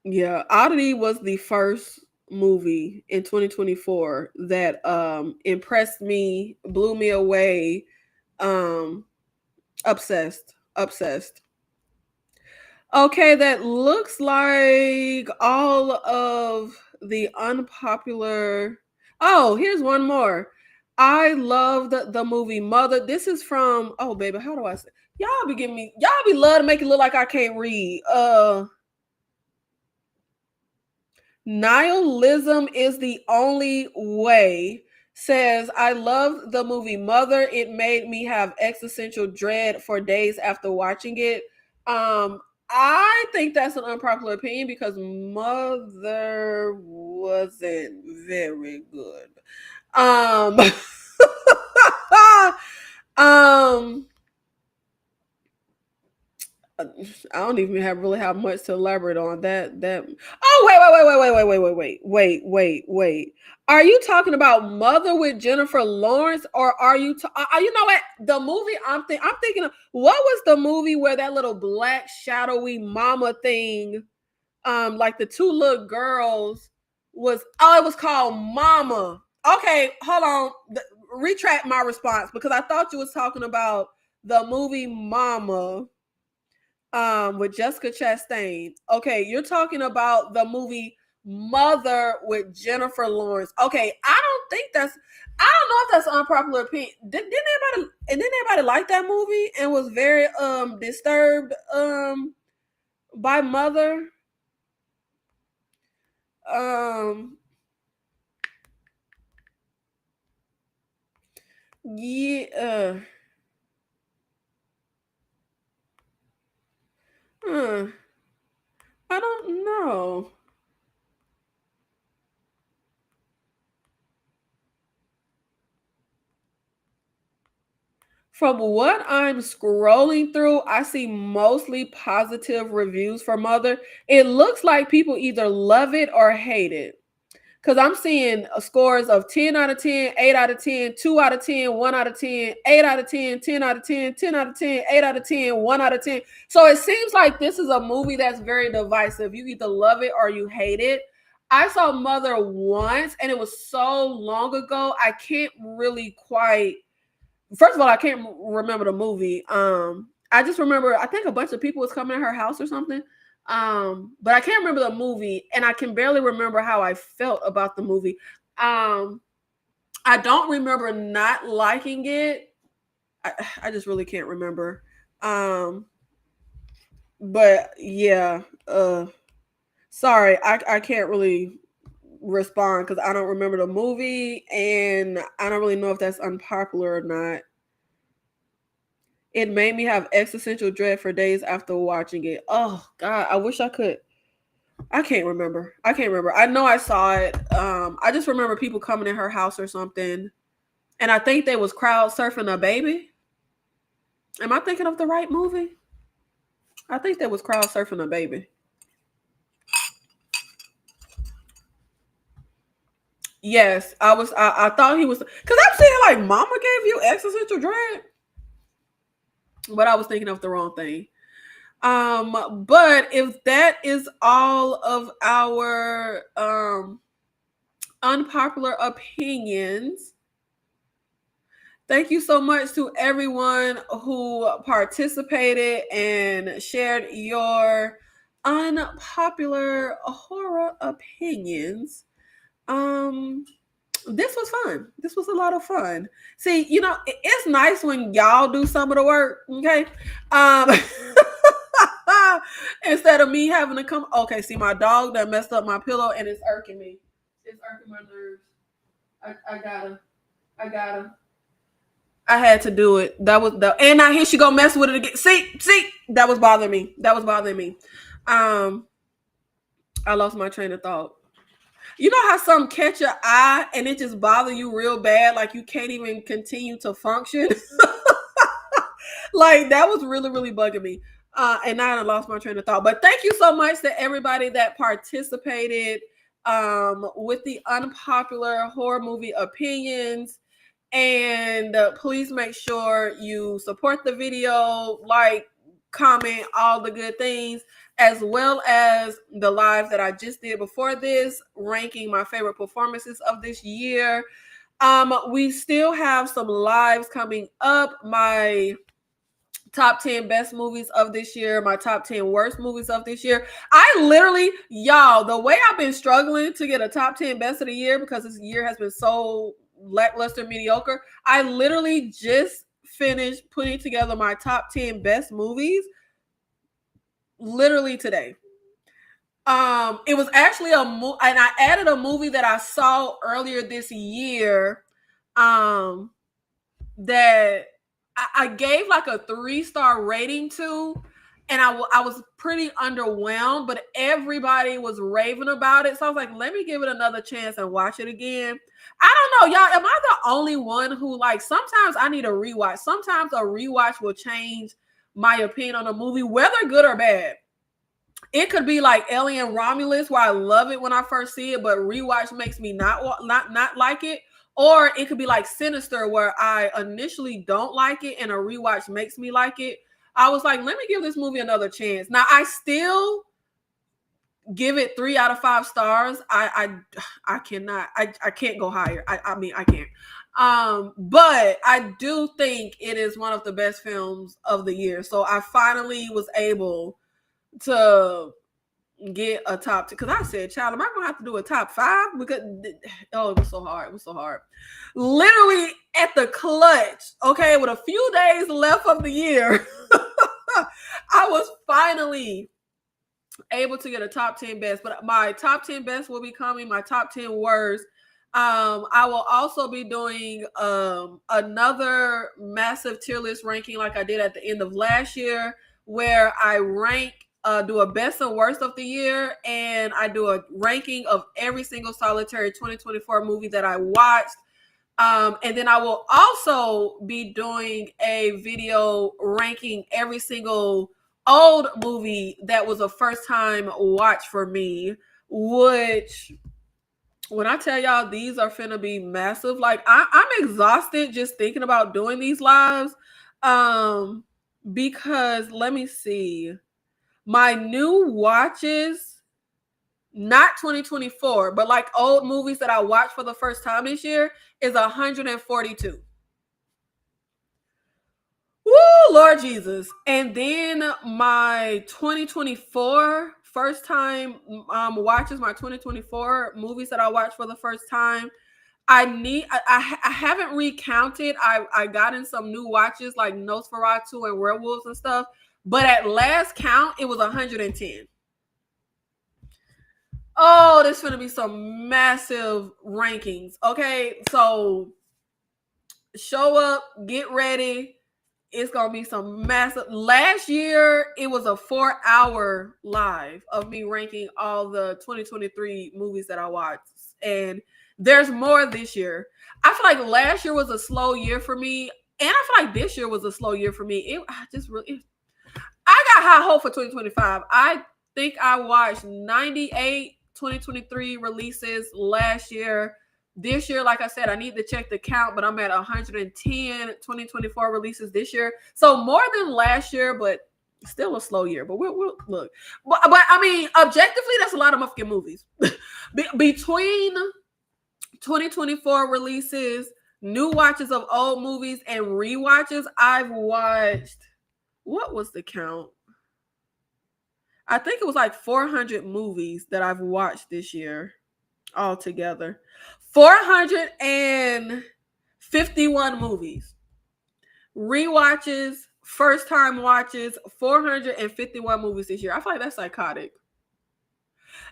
Yeah, Oddity was the first movie in 2024 that impressed me, blew me away, Obsessed. Obsessed. Okay, that looks like all of the unpopular. Oh, here's one more. I loved the movie Mother. This is from, oh baby, how do I say? Y'all be giving me, y'all be love to make it look like I can't read. Nihilism is the only way. Says, I loved the movie Mother. It made me have existential dread for days after watching it. Um, I think that's an unpopular opinion because Mother wasn't very good. Um, um, I don't even really have much to elaborate on that. Oh, wait. Are you talking about Mother with Jennifer Lawrence, or are you? You know what? The movie I'm thinking of. What was the movie where that little black shadowy mama thing? Like the two little girls was. Oh, it was called Mama. Okay, hold on. Retract my response because I thought you was talking about the movie Mama with Jessica Chastain. Okay, you're talking about the movie Mother with Jennifer Lawrence. Okay, I don't know if that's an unpopular opinion. Didn't anybody like that movie and was very disturbed by Mother? Um yeah uh, I don't know. From what I'm scrolling through, I see mostly positive reviews for Mother. It looks like people either love it or hate it. Because I'm seeing scores of 10 out of 10, 8 out of 10, 2 out of 10, 1 out of 10, 8 out of 10, 10 out of 10, 10 out of 10, 8 out of 10, 1 out of 10. So it seems like this is a movie that's very divisive. You either love it or you hate it. I saw Mother once and it was so long ago. I can't really quite. First of all, I can't remember the movie. I just remember I think a bunch of people was coming to her house or something. But I can't remember the movie, and I can barely remember how I felt about the movie. I don't remember not liking it. I just really can't remember. But yeah, sorry, I can't really respond because I don't remember the movie, and I don't really know if that's unpopular or not. It made me have existential dread for days after watching it. Oh God, I wish I could. I can't remember. I know I saw it. I just remember people coming in her house or something, and I think they was crowd surfing a baby. Am I thinking of the right movie? I think they was crowd surfing a baby. Yes, I was. I thought he was because I'm saying like, Mama gave you existential dread, but I was thinking of the wrong thing. But if that is all of our unpopular opinions, thank you so much to everyone who participated and shared your unpopular horror opinions. Um, this was fun. This was a lot of fun. See, it's nice when y'all do some of the work, okay? Um, instead of me having to come. Okay, see, my dog that messed up my pillow and it's irking me. It's irking my nerves. I gotta. I had to do it. That was the, and now here she go mess with it again. See, that was bothering me. Um, I lost my train of thought. You know how some catch your eye and it just bother you real bad, like you can't even continue to function. Like that was really, really bugging me. And now I lost my train of thought. But thank you so much to everybody that participated with the unpopular horror movie opinions. And please make sure you support the video, like, comment, all the good things, as well as the live that I just did before this, ranking my favorite performances of this year. We still have some lives coming up. My top 10 best movies of this year, my top 10 worst movies of this year. I literally, y'all, the way I've been struggling to get a top 10 best of the year because this year has been so lackluster, mediocre. I literally just finished putting together my top 10 best movies literally today. It was actually a movie, and I added a movie that I saw earlier this year. That I gave like a 3-star rating to, and I was pretty underwhelmed, but everybody was raving about it. So I was like, let me give it another chance and watch it again. I don't know, y'all. Am I the only one who, like, sometimes I need a rewatch? Sometimes a rewatch will change my opinion on a movie, whether good or bad. It could be like Alien Romulus, where I love it when I first see it, but rewatch makes me not like it. Or it could be like Sinister, where I initially don't like it and a rewatch makes me like it. I was like, let me give this movie another chance. Now, I still give it 3 out of 5 stars. I cannot. I can't go higher. I mean, I can't. But I do think it is one of the best films of the year. So I finally was able to get a top 10, because I said, child, am I gonna have to do a top 5? Because it was so hard. It was so hard. Literally at the clutch, okay, with a few days left of the year, I was finally able to get a top 10 best. But my top 10 best will be coming, my top 10 worst. I will also be doing another massive tier list ranking like I did at the end of last year, where I rank do a best and worst of the year, and I do a ranking of every single solitary 2024 movie that I watched. And then I will also be doing a video ranking every single old movie that was a first time watch for me, which, when I tell y'all, these are finna be massive. Like, I'm exhausted just thinking about doing these lives. Because let me see. My new watches, not 2024, but like old movies that I watched for the first time this year, is 142. Woo, Lord Jesus. And then my 2024 first time watches, my 2024 movies that I watched for the first time, I haven't recounted. I got in some new watches like Nosferatu and Werewolves and stuff, but at last count, it was 110. Oh, there's going to be some massive rankings. Okay, so show up, get ready. It's going to be some massive. Last year, it was a 4-hour live of me ranking all the 2023 movies that I watched. And there's more this year. I feel like last year was a slow year for me. And I feel like this year was a slow year for me. I got high hope for 2025. I think I watched 98 2023 releases last year. This year, like I said, I need to check the count, but I'm at 110 2024 releases this year. So more than last year, but still a slow year. But we'll look. But I mean, objectively, that's a lot of motherfucking movies. Between 2024 releases, new watches of old movies, and rewatches, I've watched, what was the count? I think it was like 400 movies that I've watched this year altogether. 451 movies. Rewatches, first time watches, 451 movies this year. I feel like that's psychotic.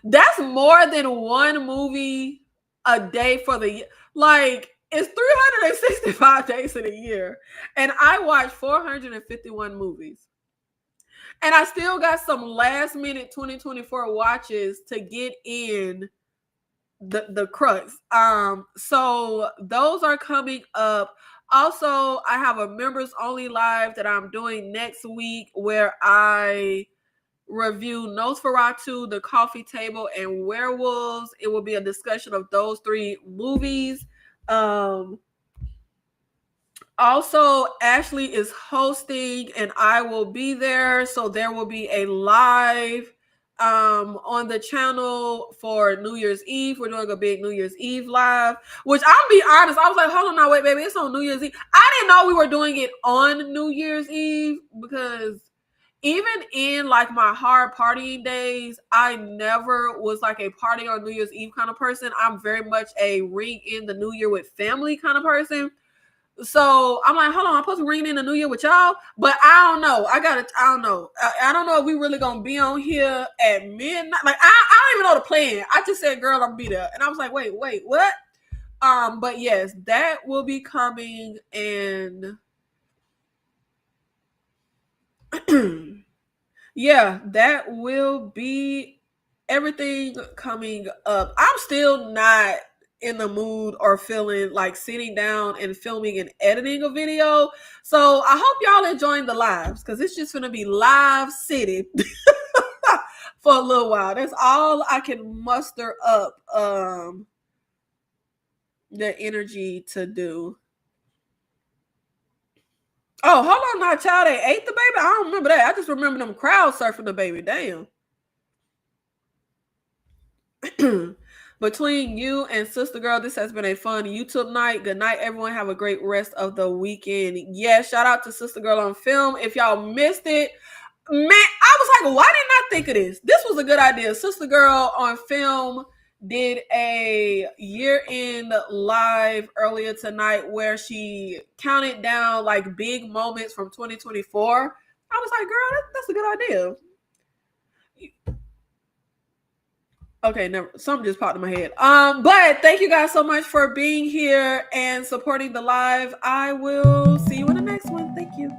That's more than one movie a day for the year. Like, it's 365 days in a year. And I watched 451 movies. And I still got some last minute 2024 watches to get in the crux. So those are coming up. Also, I have a members only live that I'm doing next week where I review Nosferatu, The Coffee Table, and Werewolves. It will be a discussion of those 3 movies. Also, Ashley is hosting and I will be there. So there will be a live on the channel for New Year's Eve. We're doing a big New Year's Eve live, which I'll be honest, I was like, hold on, now wait, baby, it's on New Year's Eve. I didn't know we were doing it on New Year's Eve, because even in like my hard partying days, I never was like a party on New Year's Eve kind of person. I'm very much a ring in the new year with family kind of person. So I'm like, hold on, I'm supposed to ring in the new year with y'all, but I don't know. I don't know. I don't know if we really gonna be on here at midnight. Like, I don't even know the plan. I just said, girl, I'm gonna be there, and I was like, wait, what? But yes, that will be coming, and yeah, that will be everything coming up. I'm still not in the mood or feeling like sitting down and filming and editing a video. So I hope y'all enjoying the lives, because it's just going to be live city for a little while. That's all I can muster up the energy to do. Oh, hold on now, child. They ate the baby? I don't remember that. I just remember them crowd surfing the baby. Damn. Between you and Sister Girl, this has been a fun YouTube night. Good night, everyone. Have a great rest of the weekend. Yeah, shout out to Sister Girl on Film. If y'all missed it, man, I was like, why didn't I think of this? This was a good idea. Sister Girl on Film did a year-end live earlier tonight where she counted down like big moments from 2024. I was like, girl, that's a good idea. Okay, never. Something just popped in my head. But thank you guys so much for being here and supporting the live. I will see you in the next one. Thank you.